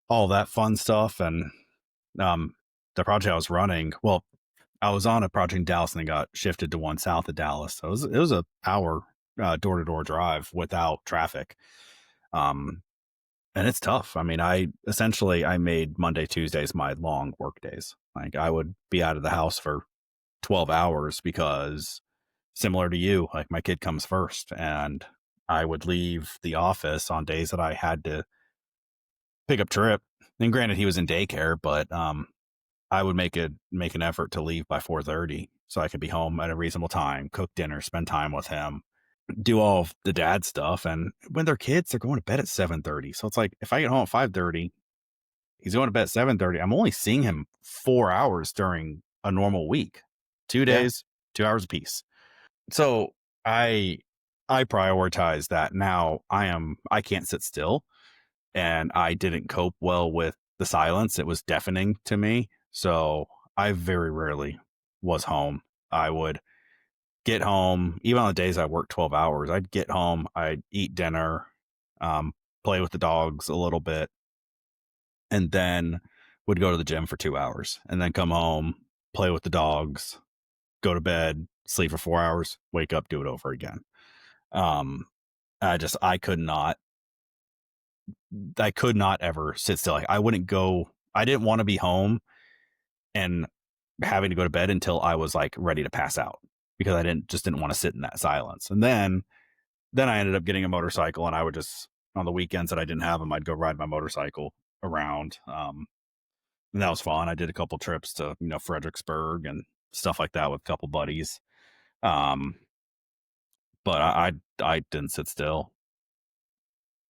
all that fun stuff. And um, the project I was running, well, I was on a project in Dallas and then got shifted to one south of Dallas. So it was a hour door to door drive without traffic. Um, and it's tough. I mean, I made Monday, Tuesdays my long work days. Like I would be out of the house for 12 hours because similar to you, like my kid comes first, and I would leave the office on days that I had to pick up Trip. And granted, he was in daycare, but I would make an effort to leave by 4:30 so I could be home at a reasonable time, cook dinner, spend time with him, do all of the dad stuff. And when they're kids, they're going to bed at 7:30. So it's like if I get home at 5:30, he's going to bed at 7:30. I'm only seeing him 4 hours during a normal week, two Yeah. days, 2 hours apiece. So I I prioritize that now. I can't sit still, and I didn't cope well with the silence. It was deafening to me. So I very rarely was home. I would get home, even on the days I worked 12 hours, I'd get home, I'd eat dinner, um, play with the dogs a little bit, and then would go to the gym for 2 hours and then come home, play with the dogs, go to bed, sleep for 4 hours, wake up, do it over again. Um, I could not ever sit still. Like, I wouldn't go, I didn't want to be home and having to go to bed until I was like ready to pass out because I didn't want to sit in that silence. And then I ended up getting a motorcycle, and I would just on the weekends that I didn't have them, I'd go ride my motorcycle around. And that was fun. I did a couple trips to Fredericksburg and stuff like that with a couple buddies. Um, but I didn't sit still.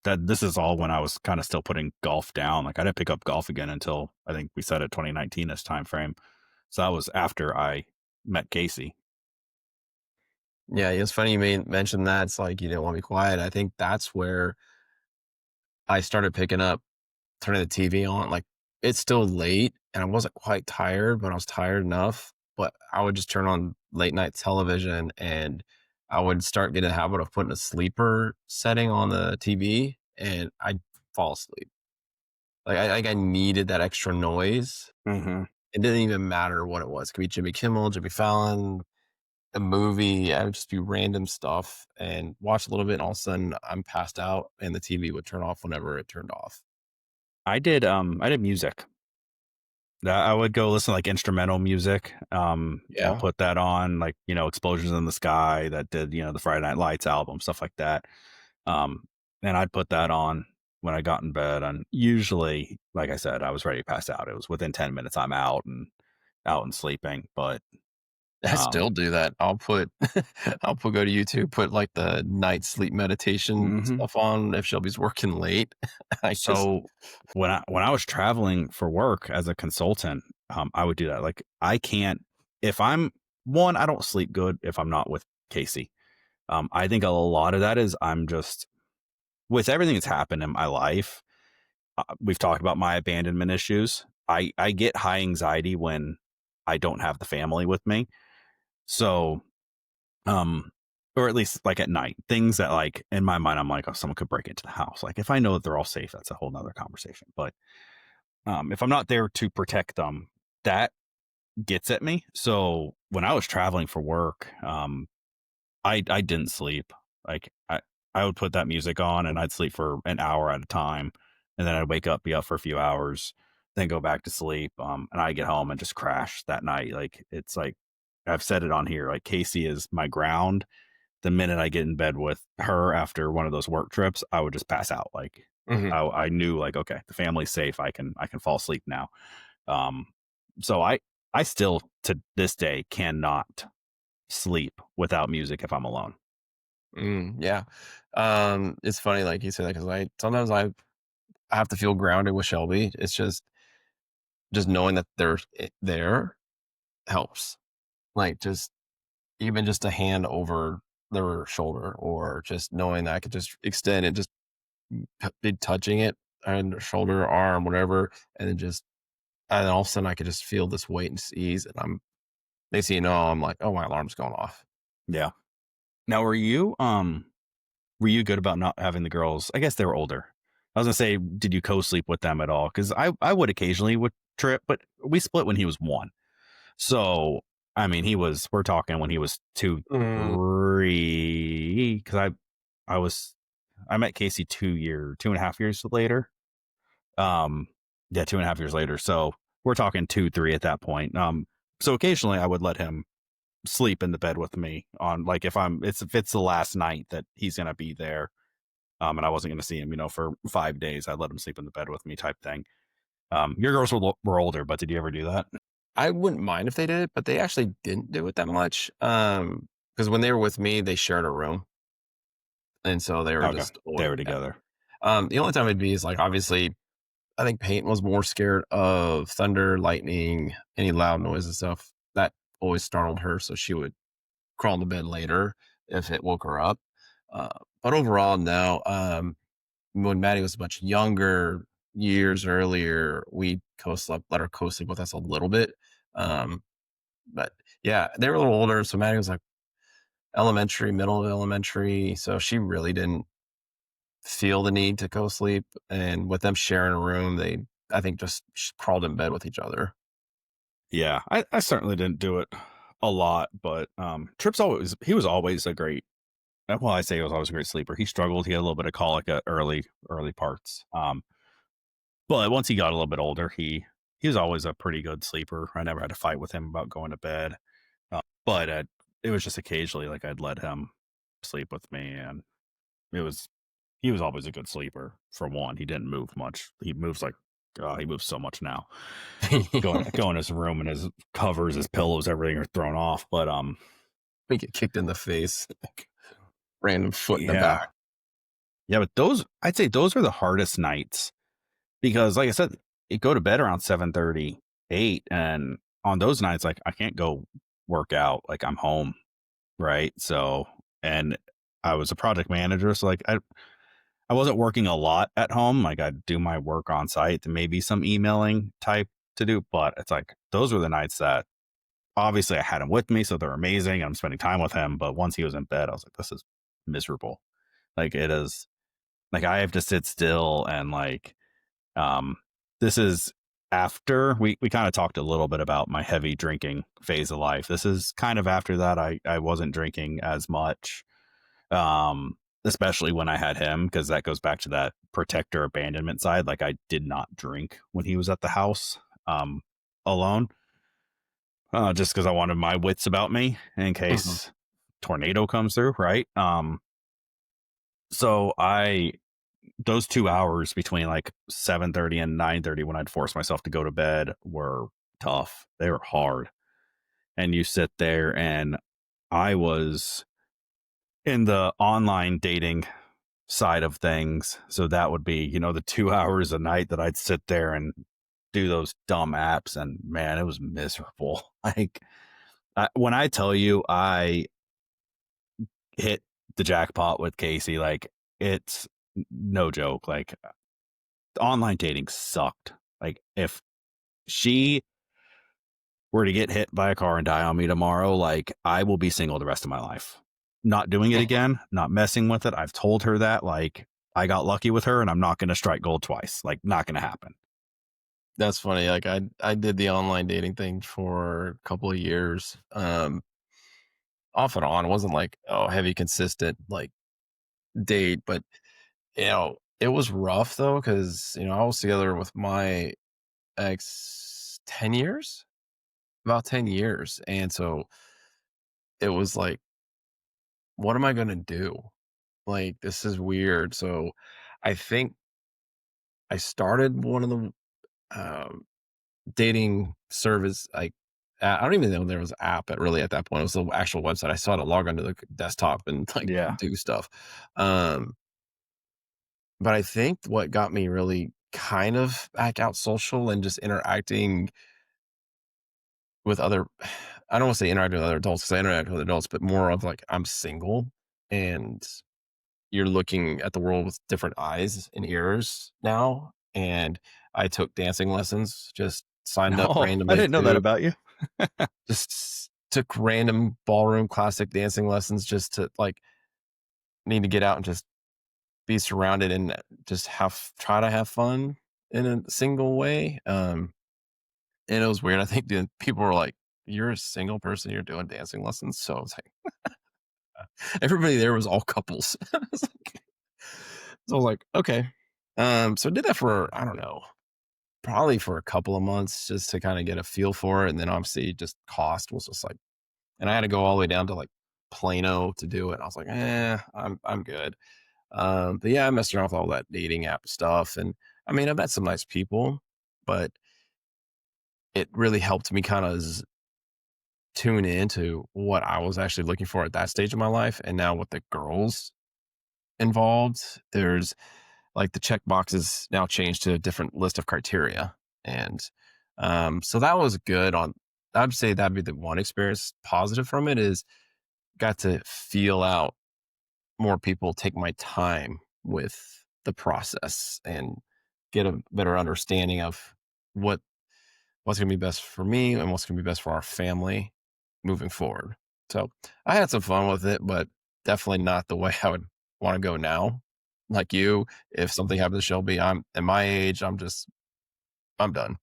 That This is all when I was kind of still putting golf down. Like I didn't pick up golf again until I think we said at 2019 this time frame. So that was after I met Casey. Yeah, it's funny you mentioned that. It's like you didn't want to be quiet. I think that's where I started picking up, turning the TV on. Like it's still late and I wasn't quite tired, but I was tired enough. But I would just turn on late night television and I would start getting a habit of putting a sleeper setting on the TV and I'd fall asleep. Like I needed that extra noise. Hmm. It didn't even matter what it was. It could be Jimmy Kimmel, Jimmy Fallon, a movie. I would just do random stuff and watch a little bit, and all of a sudden I'm passed out, and the TV would turn off whenever it turned off. I did music. I would go listen to like instrumental music, and Yeah. put that on, like Explosions in the Sky that did the Friday Night Lights album, stuff like that. Um, and I'd put that on when I got in bed, and usually, like I said, I was ready to pass out. It was within 10 minutes, I'm out and sleeping. But I um, still do that. I'll put go to YouTube, put like the night sleep meditation mhm. stuff on if Shelby's working late. I just So when I was traveling for work as a consultant, I would do that. Like I can't if I'm one, I don't sleep good if I'm not with Casey. I think a lot of that is I'm just with everything that's happened in my life. We've talked about my abandonment issues. I get high anxiety when I don't have the family with me. So um or at least like at night, things that like in my mind I'm like, oh, someone could break into the house. Like if I know that they're all safe, that's a whole nother conversation. But if I'm not there to protect them, that gets at me. So when I was traveling for work, I didn't sleep. Like I would put that music on and I'd sleep for an hour at a time, and then I'd wake up, be up for a few hours, then go back to sleep. And I get home and just crash that night. Like it's like I've said it on here. Like Casey is my ground. The minute I get in bed with her after one of those work trips, I would just pass out. Like Mhm. I knew like okay, the family's safe. I can fall asleep now. Um, so I still to this day cannot sleep without music if I'm alone. Yeah. It's funny, like you say that because I have to feel grounded with Shelby. It's just knowing that they're there helps. Like just even just a hand over their shoulder, or just knowing that I could just extend it, just be touching it and their shoulder, arm, whatever, and then just and then all of a sudden I could just feel this weight and ease, and next thing you know, I'm like, oh, my alarm's going off. Yeah. Now, were you good about not having the girls? I guess they were older. I was gonna say, did you co-sleep with them at all? Because I would occasionally would trip, but we split when he was one. So I mean, we're talking when he was two, Mm, 3. Because I was I met Casey 2.5 years later. Um, yeah, 2.5 years later. So we're talking 2, 3 at that point. So occasionally I would let him sleep in the bed with me on like if it's the last night that he's gonna be there. And I wasn't gonna see him, for 5 days. I'd let him sleep in the bed with me type thing. Your girls were older, but did you ever do that? I wouldn't mind if they did, but they actually didn't do it that much. Because when they were with me, they shared a room, and so they were Okay. just They always. were together. The only time it'd be is like obviously, I think Peyton was more scared of thunder, lightning, any loud noise and stuff. That always startled her, so she would crawl into bed later if it woke her up. Uh, but overall, no. When Maddie was much younger, years earlier, we co-slept, let her co-sleep with us a little bit. Um, but yeah, they were a little older. So Maddie was like elementary, middle of elementary. So she really didn't feel the need to co-sleep. And with them sharing a room, they, I think, just crawled in bed with each other. Yeah, I certainly didn't do it a lot, but Tripp's always he was always a great. Well, I say he was always a great sleeper. He struggled. He had a little bit of colic at early parts. But once he got a little bit older, he was always a pretty good sleeper. I never had to fight with him about going to bed. But it was just occasionally like I'd let him sleep with me, and it was he was always a good sleeper. For one, he didn't move much. He moves like he moves so much now. Go in his room and his covers, his pillows, everything are thrown off. But We get kicked in the face, like, random foot in the yeah, back. yeah. But those I'd say those are the hardest nights because, like I said, you go to bed around 7:30, 8, and on those nights, like I can't go work out. Like I'm home, right? So, and I was a project manager, so like I wasn't working a lot at home. Like I'd do my work on site and maybe some emailing type to do, but it's like those were the nights that obviously I had him with me, so they're amazing. I'm spending time with him, but once he was in bed, I was like, this is miserable. Like it is like I have to sit still and like um this is after we kind of talked a little bit about my heavy drinking phase of life. This is kind of after that I wasn't drinking as much. Especially when I had him, because that goes back to that protector abandonment side. Like I did not drink when he was at the house alone, just because I wanted my wits about me in Mhm. case tornado comes through, right? So I those 2 hours between like 7:30 and 9:30 when I'd force myself to go to bed were tough. They were hard, and you sit there, and I was in the online dating side of things. So that would be, the 2 hours a night that I'd sit there and do those dumb apps. And man, it was miserable. Like, when I tell you I hit the jackpot with Casey, like, it's no joke. Like, online dating sucked. Like, if she were to get hit by a car and die on me tomorrow, like, I will be single the rest of my life. Not doing it again, not messing with it. I've told her that, like, I got lucky with her and I'm not going to strike gold twice. Like, not going to happen. That's funny. Like I did the online dating thing for a couple of years, off and on. It wasn't like heavy, consistent like date, but it was rough though because I was together with my ex 10 years, about 10 years, and so it was like, what am I gonna do? Like this is weird. So I think I started one of the um, dating service, like, I don't even know there was an app at that point. It was the actual website. I saw to log onto the desktop and, like, Yeah. do stuff. Um, but I think what got me really kind of back out social and just interacting with other I don't wanna say interacting with other adults because I interact with adults, but more of, like, I'm single and you're looking at the world with different eyes and ears now, and I took dancing lessons, just signed up Oh, I randomly didn't know that to about you. just took random ballroom classic dancing lessons just to like need to get out and just be surrounded and just try to have fun in a single way. And it was weird. I think the people were like, "You're a single person. You're doing dancing lessons." So I was like, everybody there was all couples. So I was like, okay. So I did that for I don't know, probably for a couple of months just to kind of get a feel for it, and then obviously just cost was just like, and I had to go all the way down to like Plano to do it. I was like, I'm good. But yeah, I messed around with all that dating app stuff, and I mean, I met some nice people, but it really helped me kind of tune into what I was actually looking for at that stage of my life. And now with the girls involved, there's like the check boxes now changed to a different list of criteria. And so that was good on, I'd say that'd be the one experience positive from it is got to feel out more people, take my time with the process and get a better understanding of what what's going to be best for me and what's going to be best for our family moving forward. So I had some fun with it, but definitely not the way I would want to go now. Like you, if something happened to Shelby, I'm at my age, I'm done.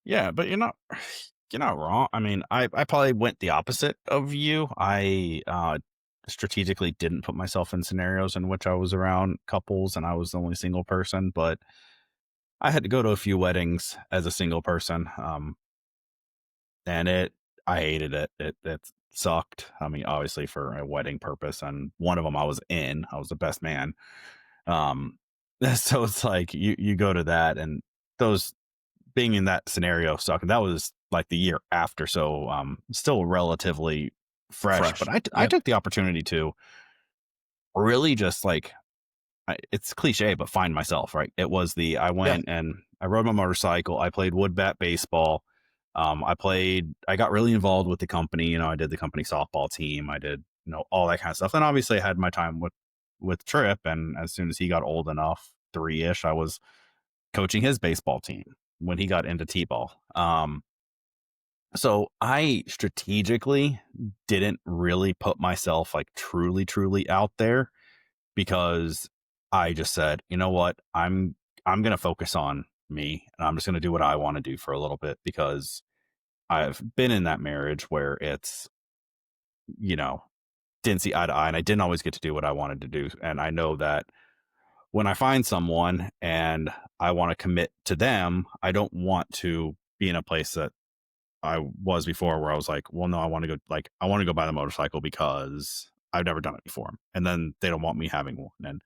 Yeah, but you're not wrong. I mean, I probably went the opposite of you. I strategically didn't put myself in scenarios in which I was around couples and I was the only single person, but I had to go to a few weddings as a single person. And I hated it. It sucked. I mean, obviously for a wedding purpose, and one of them I was in. I was the best man. Um, so it's like you go to that, and those being in that scenario sucked. That was like the year after, so still relatively fresh. But Fresh. I Yep. took the opportunity to really just like it's cliche, but find myself, right? It was I Yeah. went and I rode my motorcycle. I played wood bat baseball. I got really involved with the company. I did the company softball team. I did, all that kind of stuff. And obviously I had my time with Trip. And as soon as he got old enough, 3-ish, I was coaching his baseball team when he got into T-ball. So I strategically didn't really put myself like truly, truly out there because I just said, you know what, I'm going to focus on me and I'm just going to do what I want to do for a little bit because I've been in that marriage where it's, you know, didn't see eye to eye and I didn't always get to do what I wanted to do. And I know that when I find someone and I want to commit to them, I don't want to be in a place that I was before where I was like, well, no, I want to go buy the motorcycle because I've never done it before. And then they don't want me having one. And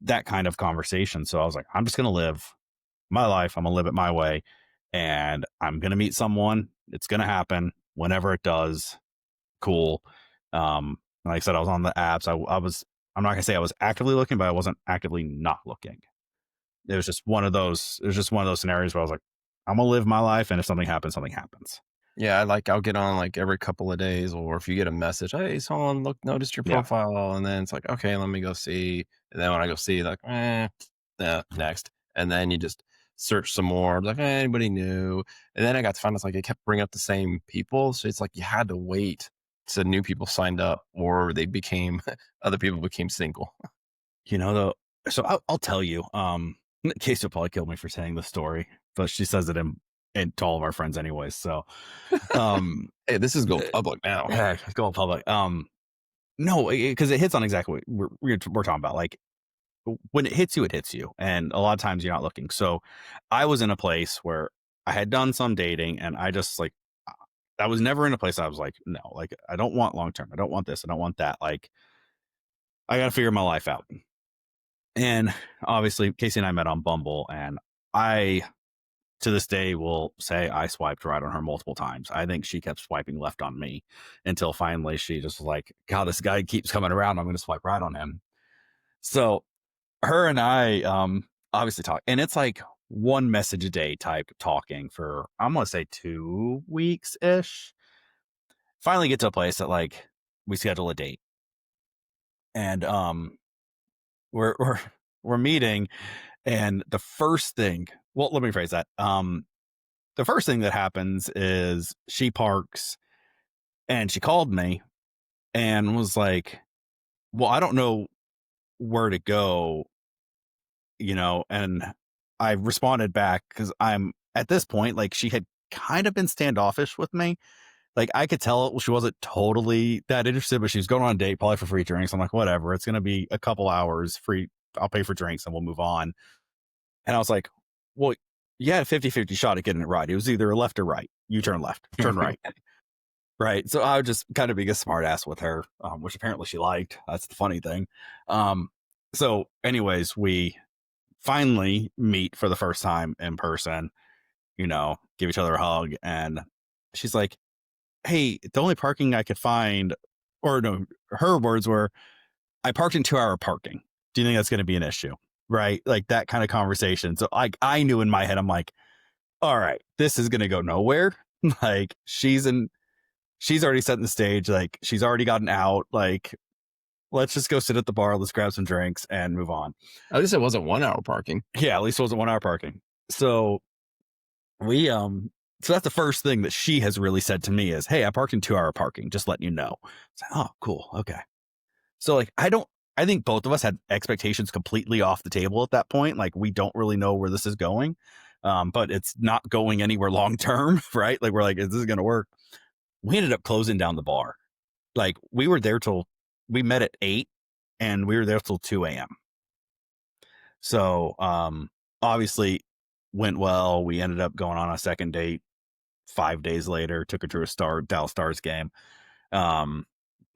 that kind of conversation. So I was like, I'm just going to live my life. I'm going to live it my way and I'm going to meet someone. It's going to happen whenever it does. Cool. Like I said, I was on the apps. I'm not going to say I was actively looking, but I wasn't actively not looking. It was just one of those scenarios where I was like, I'm going to live my life. And if something happens, something happens. Yeah, I'll get on like every couple of days, or if you get a message, hey, someone noticed your Yeah. profile, and then it's like, okay, let me go see. And then when I go see, like, yeah, next. And then you just search some more, like, anybody new. And then I got to find it's like it kept bringing up the same people. So it's like you had to wait so new people signed up or they became other people became single. Though, so I'll tell you, Casey will probably kill me for saying the story, but she says it to all of our friends anyways. So, um, Hey, this is go uh, public now. yeah, go public. No, because it hits on exactly what we're talking about. Like when it hits you, and a lot of times you're not looking. So, I was in a place where I had done some dating, and I just like I was never in a place I was like, no, like I don't want long term. I don't want this. I don't want that. Like I got to figure my life out. And obviously, Casey and I met on Bumble, and I to this day will say I swiped right on her multiple times. I think she kept swiping left on me until finally she just was like, God, this guy keeps coming around. I'm going to swipe right on him. So her and I obviously talk, and it's like one message a day type talking for, I'm going to say 2 weeks ish. Finally get to a place that like we schedule a date and we're we're meeting and the first thing, well, let me phrase that. The first thing that happens is she parks and she called me and was like, well, I don't know where to go, and I responded back because I'm at this point, like she had kind of been standoffish with me. Like I could tell she wasn't totally that interested, but she was going on a date, probably for free drinks. I'm like, whatever, it's going to be a couple hours free. I'll pay for drinks and we'll move on. And I was like, well, you had a 50-50 shot at getting it right. It was either left or right. You turn left, turn right. Right. So I would just kind of be a smart ass with her, which apparently she liked. That's the funny thing. So anyways, we finally meet for the first time in person. give each other a hug. And she's like, "Hey, the only parking I could find," or no, her words were, "I parked in 2 hour parking. Do you think that's going to be an issue?" Right? Like that kind of conversation. So I knew in my head, I'm like, all right, this is going to go nowhere. Like she's already setting the stage. Like she's already gotten out. Like, let's just go sit at the bar. Let's grab some drinks and move on. At least it wasn't 1 hour parking. Yeah, at least it wasn't 1 hour parking. So we so that's the first thing that she has really said to me is, "Hey, I parked in 2 hour parking, just letting you know." It's like, "Oh, cool. Okay." So like I think both of us had expectations completely off the table at that point. Like we don't really know where this is going. But it's not going anywhere long term, right? Like we're like, is this gonna work? We ended up closing down the bar. Like we met at 8 and we were there till 2 a.m. So obviously went well. We ended up going on a second date 5 days later, took her to a Dallas Stars game.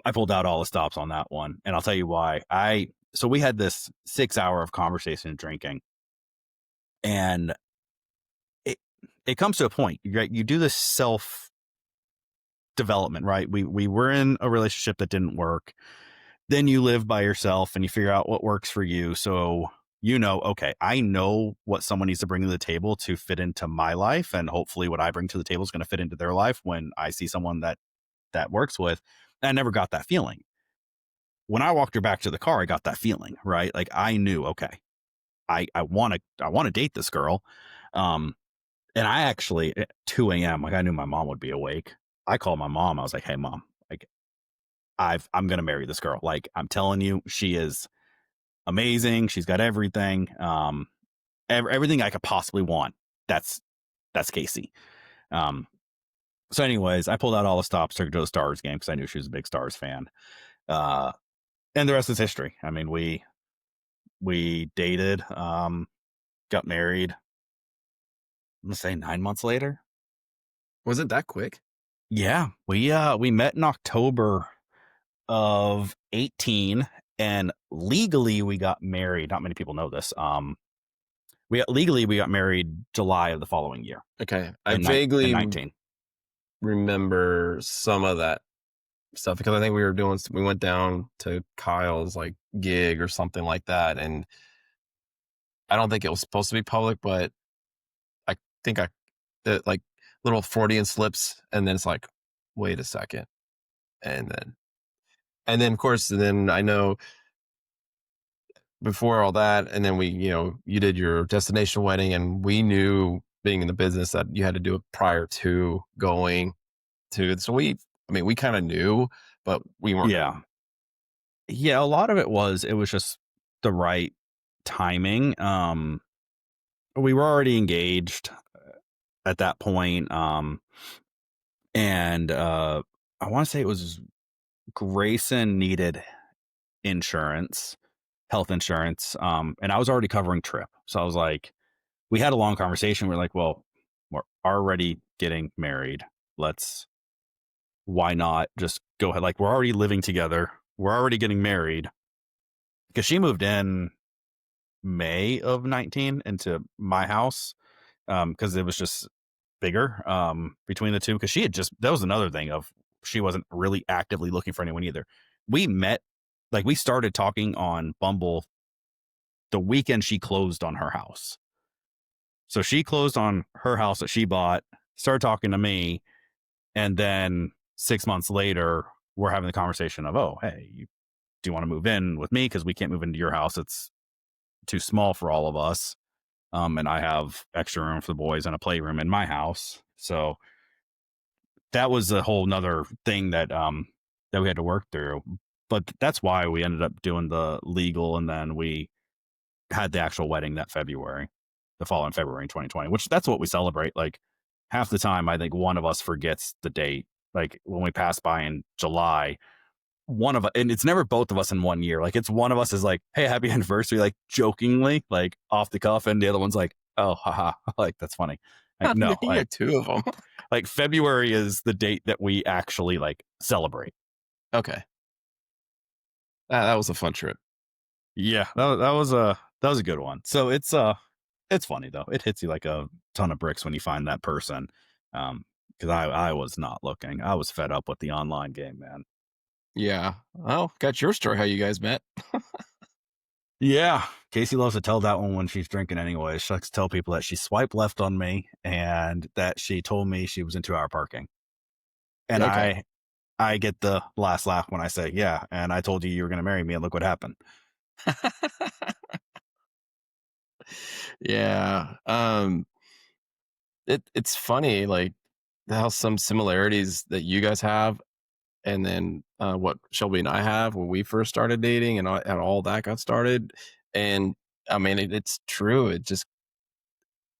I pulled out all the stops on that one, and I'll tell you why. So we had this 6 hour of conversation and drinking, and it it comes to a point, right? You do this self development, right? We were in a relationship that didn't work. Then you live by yourself and you figure out what works for you. So okay, I know what someone needs to bring to the table to fit into my life, and hopefully what I bring to the table is going to fit into their life when I see someone that works with. And I never got that feeling. When I walked her back to the car, I got that feeling, right? Like I knew, okay, I want to date this girl. Um, and I actually at 2 a.m., like I knew my mom would be awake. I called my mom. I was like, "Hey mom, like I'm gonna marry this girl. Like I'm telling you, she is amazing. She's got everything. Everything I could possibly want. That's Casey." Um, so anyways, I pulled out all the stops, took her to the Stars game because I knew she was a big Stars fan. Uh, and the rest is history. I mean, we dated, got married. I'm gonna say 9 months later. Was it that quick? Yeah, we met in October of 18, and legally we got married. Not many people know this. We got married July of the following year Okay. I in vaguely 19. remember some of that stuff because I think we went down to Kyle's like gig or something like that. And I don't think it was supposed to be public, but I think like little Freudian slips. And then it's like, wait a second. And then of course, then I know before all that, and then you did your destination wedding, and we knew being in the business that you had to do it prior to going to it. So we kind of knew, but we weren't. Yeah, yeah. A lot of it was just the right timing. We were already engaged at that point. And I want to say it was Grayson needed insurance, health insurance. And I was already covering trip. So I was like, we had a long conversation. We're like, well, we're already getting married. Why not just go ahead? Like, we're already living together. We're already getting married. Because she moved in May of 19 into my house. Because it was just bigger between the two. Because that was another thing of she wasn't really actively looking for anyone either. We met, like, we started talking on Bumble the weekend she closed on her house. So she closed on her house that she bought, started talking to me, and then 6 months later, we're having the conversation of, "Oh, hey, do you want to move in with me? Because we can't move into your house. It's too small for all of us. And I have extra room for the boys and a playroom in my house." So that was a whole nother thing that we had to work through. But that's why we ended up doing the legal, and then we had the actual wedding the following February in 2020, which that's what we celebrate. Like half the time, I think one of us forgets the date. Like when we pass by in July, and it's never both of us in one year. Like it's one of us is like, "Hey, happy anniversary," like jokingly, like off the cuff, and the other one's like, "Oh, haha," like that's funny. Like no, You like had two of them. February is the date that we actually like celebrate. Okay. That was a fun trip. Yeah, that was a good one. So it's It's funny though. It hits you like a ton of bricks when you find that person. Because I was not looking. I was fed up with the online game, man. Yeah. Oh, got your story how you guys met. Yeah, Casey loves to tell that one when she's drinking anyway. She likes to tell people that she swiped left on me and that she told me she was in 2-hour parking. And Okay. I get the last laugh when I say, "Yeah, and I told you you were gonna marry me, and look what happened." Yeah. It's funny, like how some similarities that you guys have, and then what Shelby and I have when we first started dating, and all that got started. And I mean, it's true. It just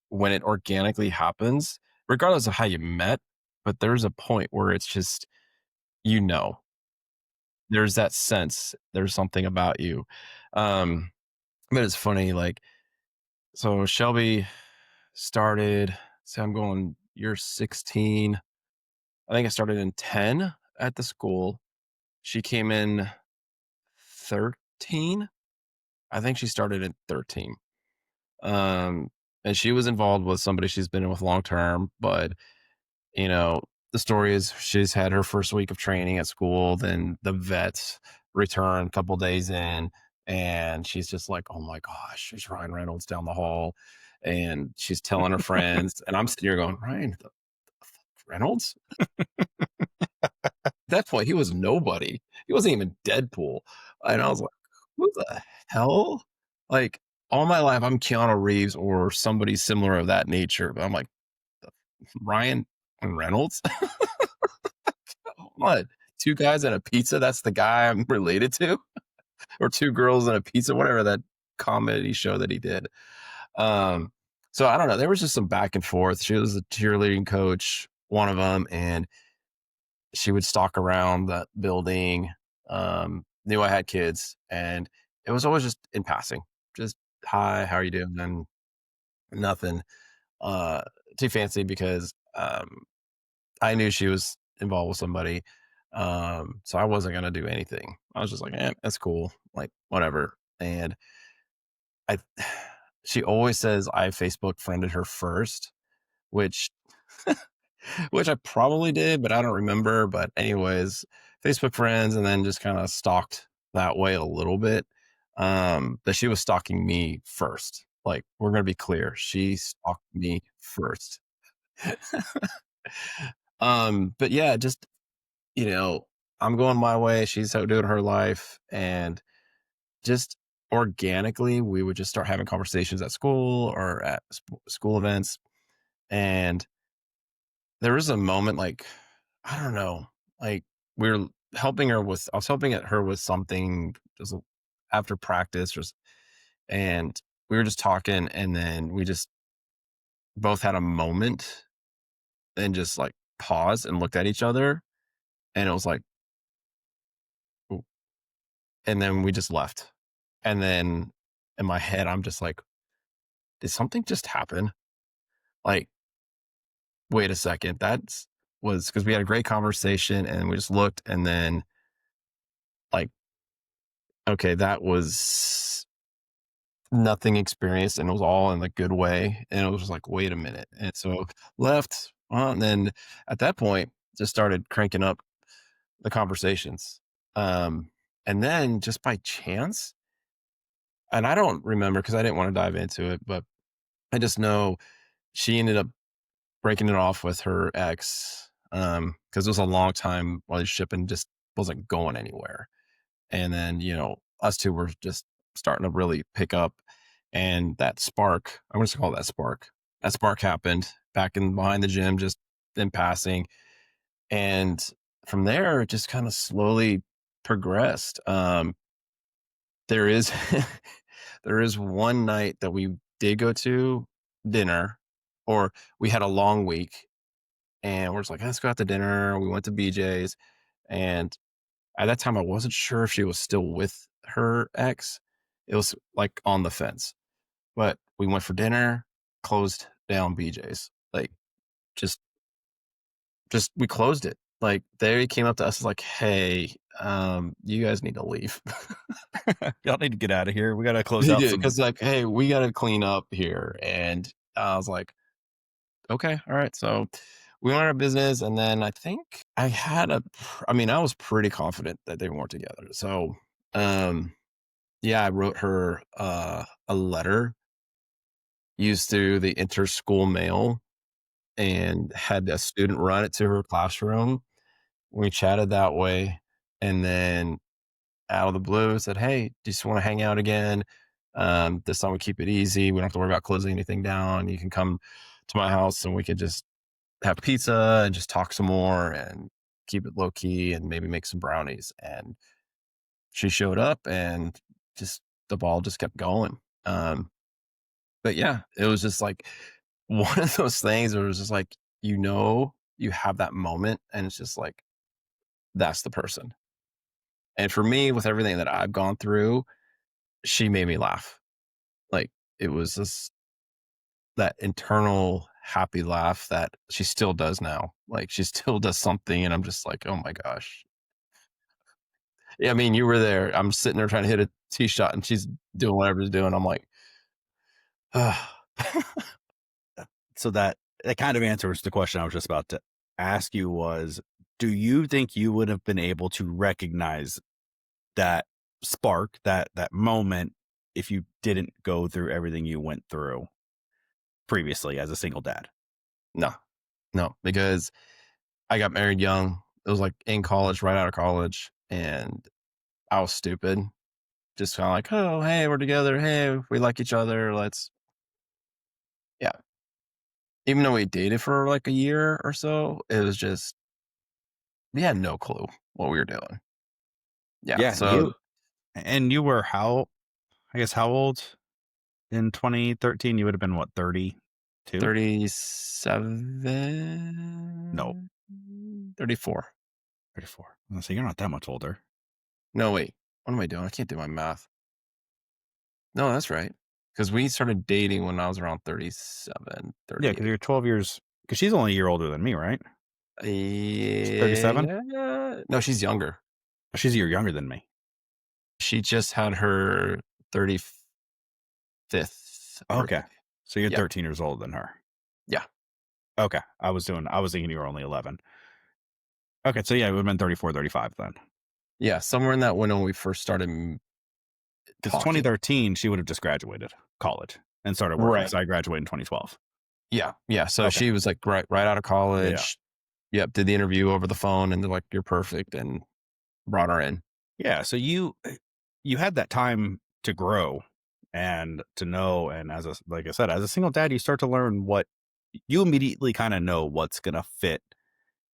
when it organically happens, regardless of how you met, but there's a point where it's just you know, there's that sense, there's something about you. Um, but it's funny, like so Shelby started. So I'm going. You're 16. I think I started in 10 at the school. She came in 13. I think she started in 13. Um, and she was involved with somebody she's been in with long term, but you know, the story is she's had her first week of training at school, then the vets return a couple days in, and she's just like, "Oh my gosh, there's Ryan Reynolds down the hall." And she's telling her friends, and I'm sitting here going, Ryan Reynolds? At that point, he was nobody. He wasn't even Deadpool. And I was like, who the hell? Like, all my life, I'm Keanu Reeves or somebody similar of that nature. But I'm like, Ryan Reynolds? What? Two guys and a pizza? That's the guy I'm related to? Or two girls and a pizza, whatever that comedy show that he did. Um, so I don't know. There was just some back and forth. She was a cheerleading coach, one of them, and she would stalk around that building, knew I had kids, and it was always just in passing. Just, "Hi, how are you doing?" And nothing, uh, too fancy because, I knew she was involved with somebody, so I wasn't gonna do anything. I was just like, "Eh, that's cool, like, whatever," and I she always says I Facebook friended her first, which which I probably did, but I don't remember. But anyways, Facebook friends, and then just kind of stalked that way a little bit. But she was stalking me first. Like we're gonna be clear, she stalked me first. But yeah, just you know, I'm going my way. She's out doing her life, and just organically, we would just start having conversations at school or at school events, and there was a moment, like, I don't know, like, we were helping her with I was helping at her with something just after practice just and we were just talking, and then we just both had a moment and just, like, paused and looked at each other, and it was like, "Ooh," and then we just left. And then in my head, I'm just like, "Did something just happen?" Like, "Wait a second, that's" was because we had a great conversation, and we just looked, and then, like, okay, that was nothing experienced, and it was all in a good way, and it was just like, "Wait a minute," and so left, and then at that point, just started cranking up the conversations, and then just by chance, and I don't remember because I didn't wanna dive into it, but I just know she ended up breaking it off with her ex, because it was a long time relationship and just wasn't going anywhere. And then, us 2 were just starting to really pick up, and that spark, I'm just gonna call it that spark. That spark happened back in behind the gym, just in passing, and from there, it just kinda slowly progressed. There is there is one night that we did go to dinner, or we had a long week, and we're just like, "Let's go out to dinner." We went to BJ's, and at that time, I wasn't sure if she was still with her ex. It was, like, on the fence, but we went for dinner, closed down BJ's, like, just just we closed it. Like, they came up to us like, "Hey, you guys need to leave." Y'all need to get out of here. We got to close He out did some. because like, hey, we got to clean up here, and I was like, okay, all right. So we went our business, and then I think I had I mean, I was pretty confident that they weren't together. So, um, yeah, I wrote her a letter used to the inter-school mail and had a student run it to her classroom. We chatted that way, and then out of the blue said, "Hey, just want to hang out again. This time we keep it easy. We don't have to worry about closing anything down. You can come to my house and we could just have pizza and just talk some more and keep it low key and maybe make some brownies." And she showed up and just the ball just kept going. But yeah, it was just like one of those things where it was just like, you have that moment and it's just like, that's the person. And for me, with everything that I've gone through, she made me laugh. Like it was just that internal happy laugh that she still does now. Like she still does something, and I'm just like, oh my gosh. Yeah, I mean, you were there. I'm sitting there trying to hit a tee shot, and she's doing whatever she's doing. I'm like, ah. So that kind of answers the question I was just about to ask you was, do you think you would have been able to recognize that spark, that moment, if you didn't go through everything you went through previously as a single dad? No, no, because I got married young. It was like in college, right out of college, and I was stupid. Just kind of like, oh, hey, we're together. Hey, we like each other. Let's, yeah. Even though we dated for like a year or so, it was just, we had no clue what we were doing. Yeah. Yeah, So you were I guess how old in 2013? You would have been what, 32? No, 37, 34. 34. So you're not that much older. No, wait. What am I doing? I can't do my math. No, that's right. Because we started dating when I was around 37, Yeah, because 38. you're 12 years. Because she's only a year older than me, right? She's 37. Yeah. No, she's younger. She's a year younger than me. She just had her 35th Okay, birthday. so you're Yeah. 13 years older than her. Yeah. Okay, I was thinking you were only 11. Okay, so yeah, it would have been 34, 35 then. Yeah. Somewhere in that window when we first started Because talking. 2013, she would have just graduated college and started working. Right. Because I graduated in 2012. Yeah. Yeah. So Okay. she was like right out of Yeah, yeah. college. Yep. Did the interview over the phone and they're like, you're perfect. And brought her in. Yeah, so you had that time to grow and to know, and like I said, as a single dad, you start to learn what you immediately kind of know what's gonna fit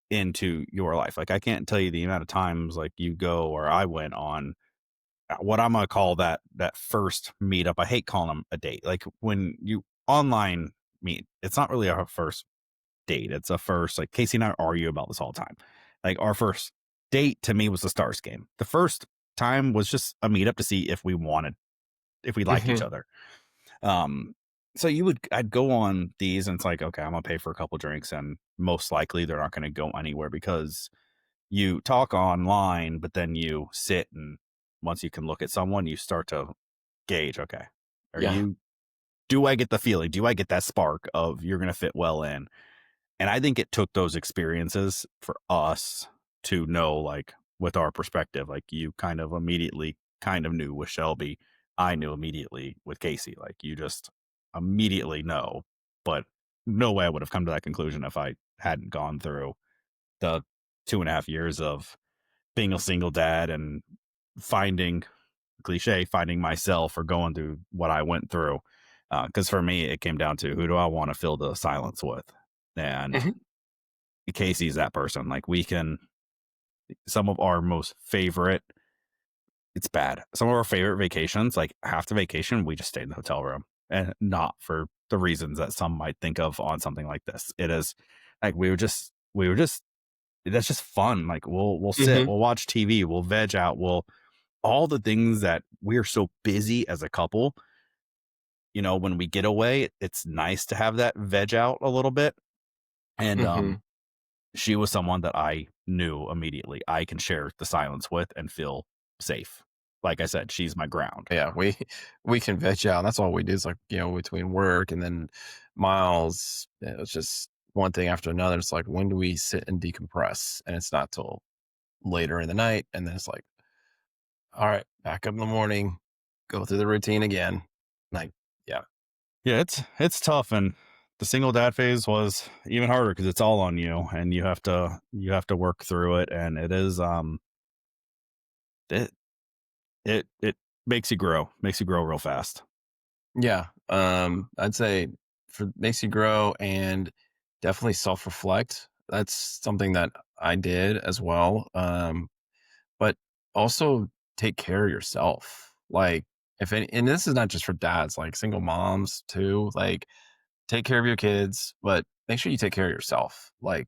into your life. Like I can't tell you the amount of times like you go or I went on what I'm gonna call that first meetup. I hate calling them a date. Like when you online meet, it's not really a first date. It's a first, like Casey and I argue about this all the time. Like our first date to me was the Stars game. The first time was just a meetup to see if we liked each Mhm. other. Um, so I'd go on these and it's like, okay, I'm gonna pay for a couple drinks and most likely they're not gonna go anywhere because you talk online, but then you sit and once you can look at someone, you start to gauge, okay, are Yeah. you, do I get the feeling? Do I get that spark of you're gonna fit well in? And I think it took those experiences for us to know, like, with our perspective, like you kind of immediately kind of knew with Shelby. I knew immediately with Casey. Like you just immediately know. But no way I would have come to that conclusion if I hadn't gone through the 2.5 years of being a single dad and finding finding myself or going through what I went through. Because for me, it came down to who do I want to fill the silence with? And Mhm. Casey's that person. Like we can, some of our most favorite, it's bad. Some of our favorite vacations, like half the vacation, we just stayed in the hotel room and not for the reasons that some might think of on something like this. It is like we were just that's just fun. Like we'll sit, Mhm. we'll watch TV, we'll veg out, we'll all the things that we're so busy as a couple. When we get away, it's nice to have that veg out a little bit. And Mhm. she was someone that I knew immediately I can share the silence with and feel safe like I said, she's my ground. Yeah, we can veg out. That's all we do is like, between work and then miles, it's just one thing after another. It's like, when do we sit and decompress? And it's not till later in the night. And then it's like, all right, back up in the morning, go through the routine again. Like, yeah, Yeah, it's tough, and the single dad phase was even harder because it's all on you, and you have to work through it, and it is it it makes you grow real fast. yeah. I'd say for makes you grow and definitely self reflect. That's something that I did as well. But also take care of yourself. Like, if any, and this is not just for dads, like single moms too. Like, take care of your kids, but make sure you take care of yourself. Like,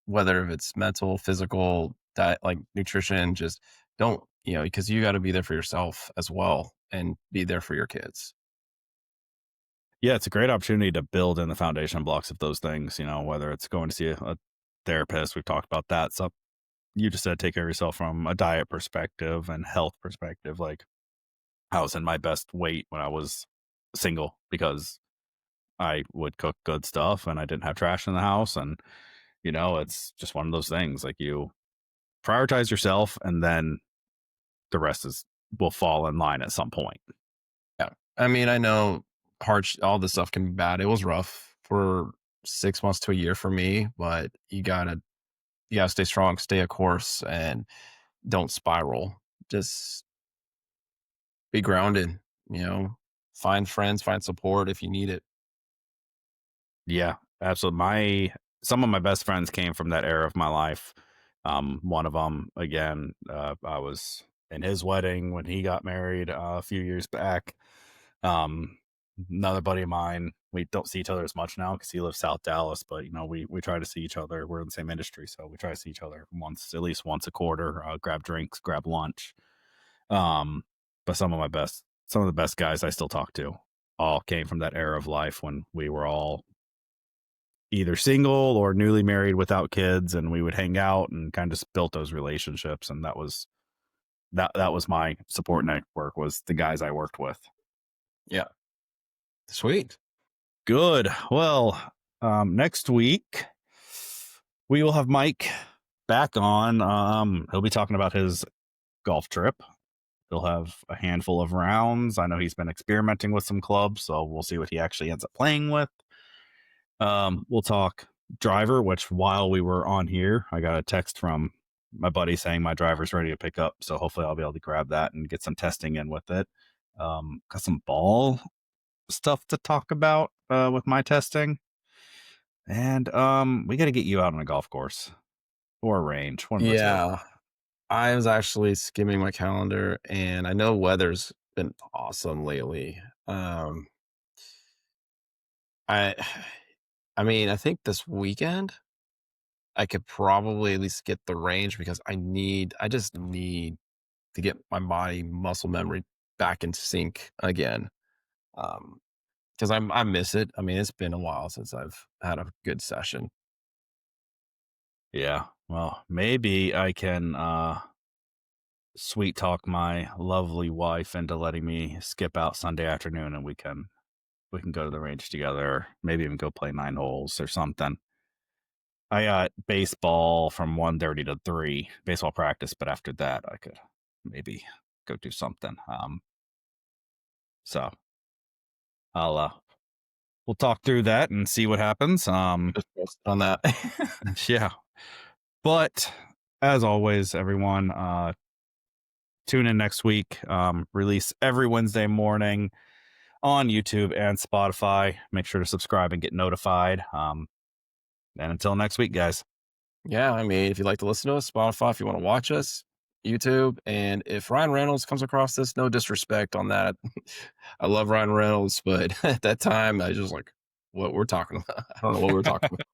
whether if it's mental, physical, diet, like nutrition, just don't, because you got to be there for yourself as well and be there for your kids. Yeah, it's a great opportunity to build in the foundation blocks of those things, whether it's going to see a therapist, we've talked about that. So you just said take care of yourself from a diet perspective and health perspective. Like I was in my best weight when I was single because I would cook good stuff and I didn't have trash in the house. And, it's just one of those things. Like you prioritize yourself and then the rest will fall in line at some point. Yeah. I mean, I know all this stuff can be bad. It was rough for 6 months to a year for me, but you gotta stay strong, stay a course, and don't spiral. Just be grounded, you know, find friends, find support if you need it. Yeah, absolutely. Some of my best friends came from that era of my life. One of them, again, I was in his wedding when he got married a few years back. Um, Another buddy of mine, we don't see each other as much now because he lives South Dallas, but we try to see each other. We're in the same industry, so we try to see each other at least once a quarter. Grab drinks, grab lunch. Um, but some of the best guys I still talk to, all came from that era of life when we were all either single or newly married without kids, and we would hang out and kind of built those relationships, and that was my support network, was the guys I worked with. Yeah. Sweet. Good. Well, next week we will have Mike back on. He'll be talking about his golf trip. He'll have a handful of rounds. I know he's been experimenting with some clubs, so we'll see what he actually ends up playing with. We'll talk driver, which while we were on here, I got a text from my buddy saying my driver's ready to pick up. So hopefully I'll be able to grab that and get some testing in with it. Got some ball stuff to talk about with my testing. And we got to get you out on a golf course or a range, one of the two. Yeah. I was actually skimming my calendar and I know weather's been awesome lately. I I mean, I think this weekend I could probably at least get the range because I just need to get my body muscle memory back in sync again. Um, because I miss it. I mean, it's been a while since I've had a good session. Yeah. Well, maybe I can sweet talk my lovely wife into letting me skip out Sunday afternoon, and we can go to the range together, maybe even go play 9 holes or something. I got baseball from 1:30 to 3, baseball practice, but after that I could maybe go do something. So I'll we'll talk through that and see what happens. Just posted on that. Yeah. But as always, everyone, tune in next week. Release every Wednesday morning on YouTube and Spotify. Make sure to subscribe and get notified. And until next week, guys. Yeah, I mean, if you'd like to listen to us, Spotify, if you want to watch us, YouTube. And if Ryan Reynolds comes across this, no disrespect on that. I love Ryan Reynolds, but at that time, I was just like, what we're talking about. I don't know what we're talking about.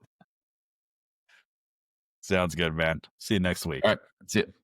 Sounds good, man. See you next week. All right. That's it.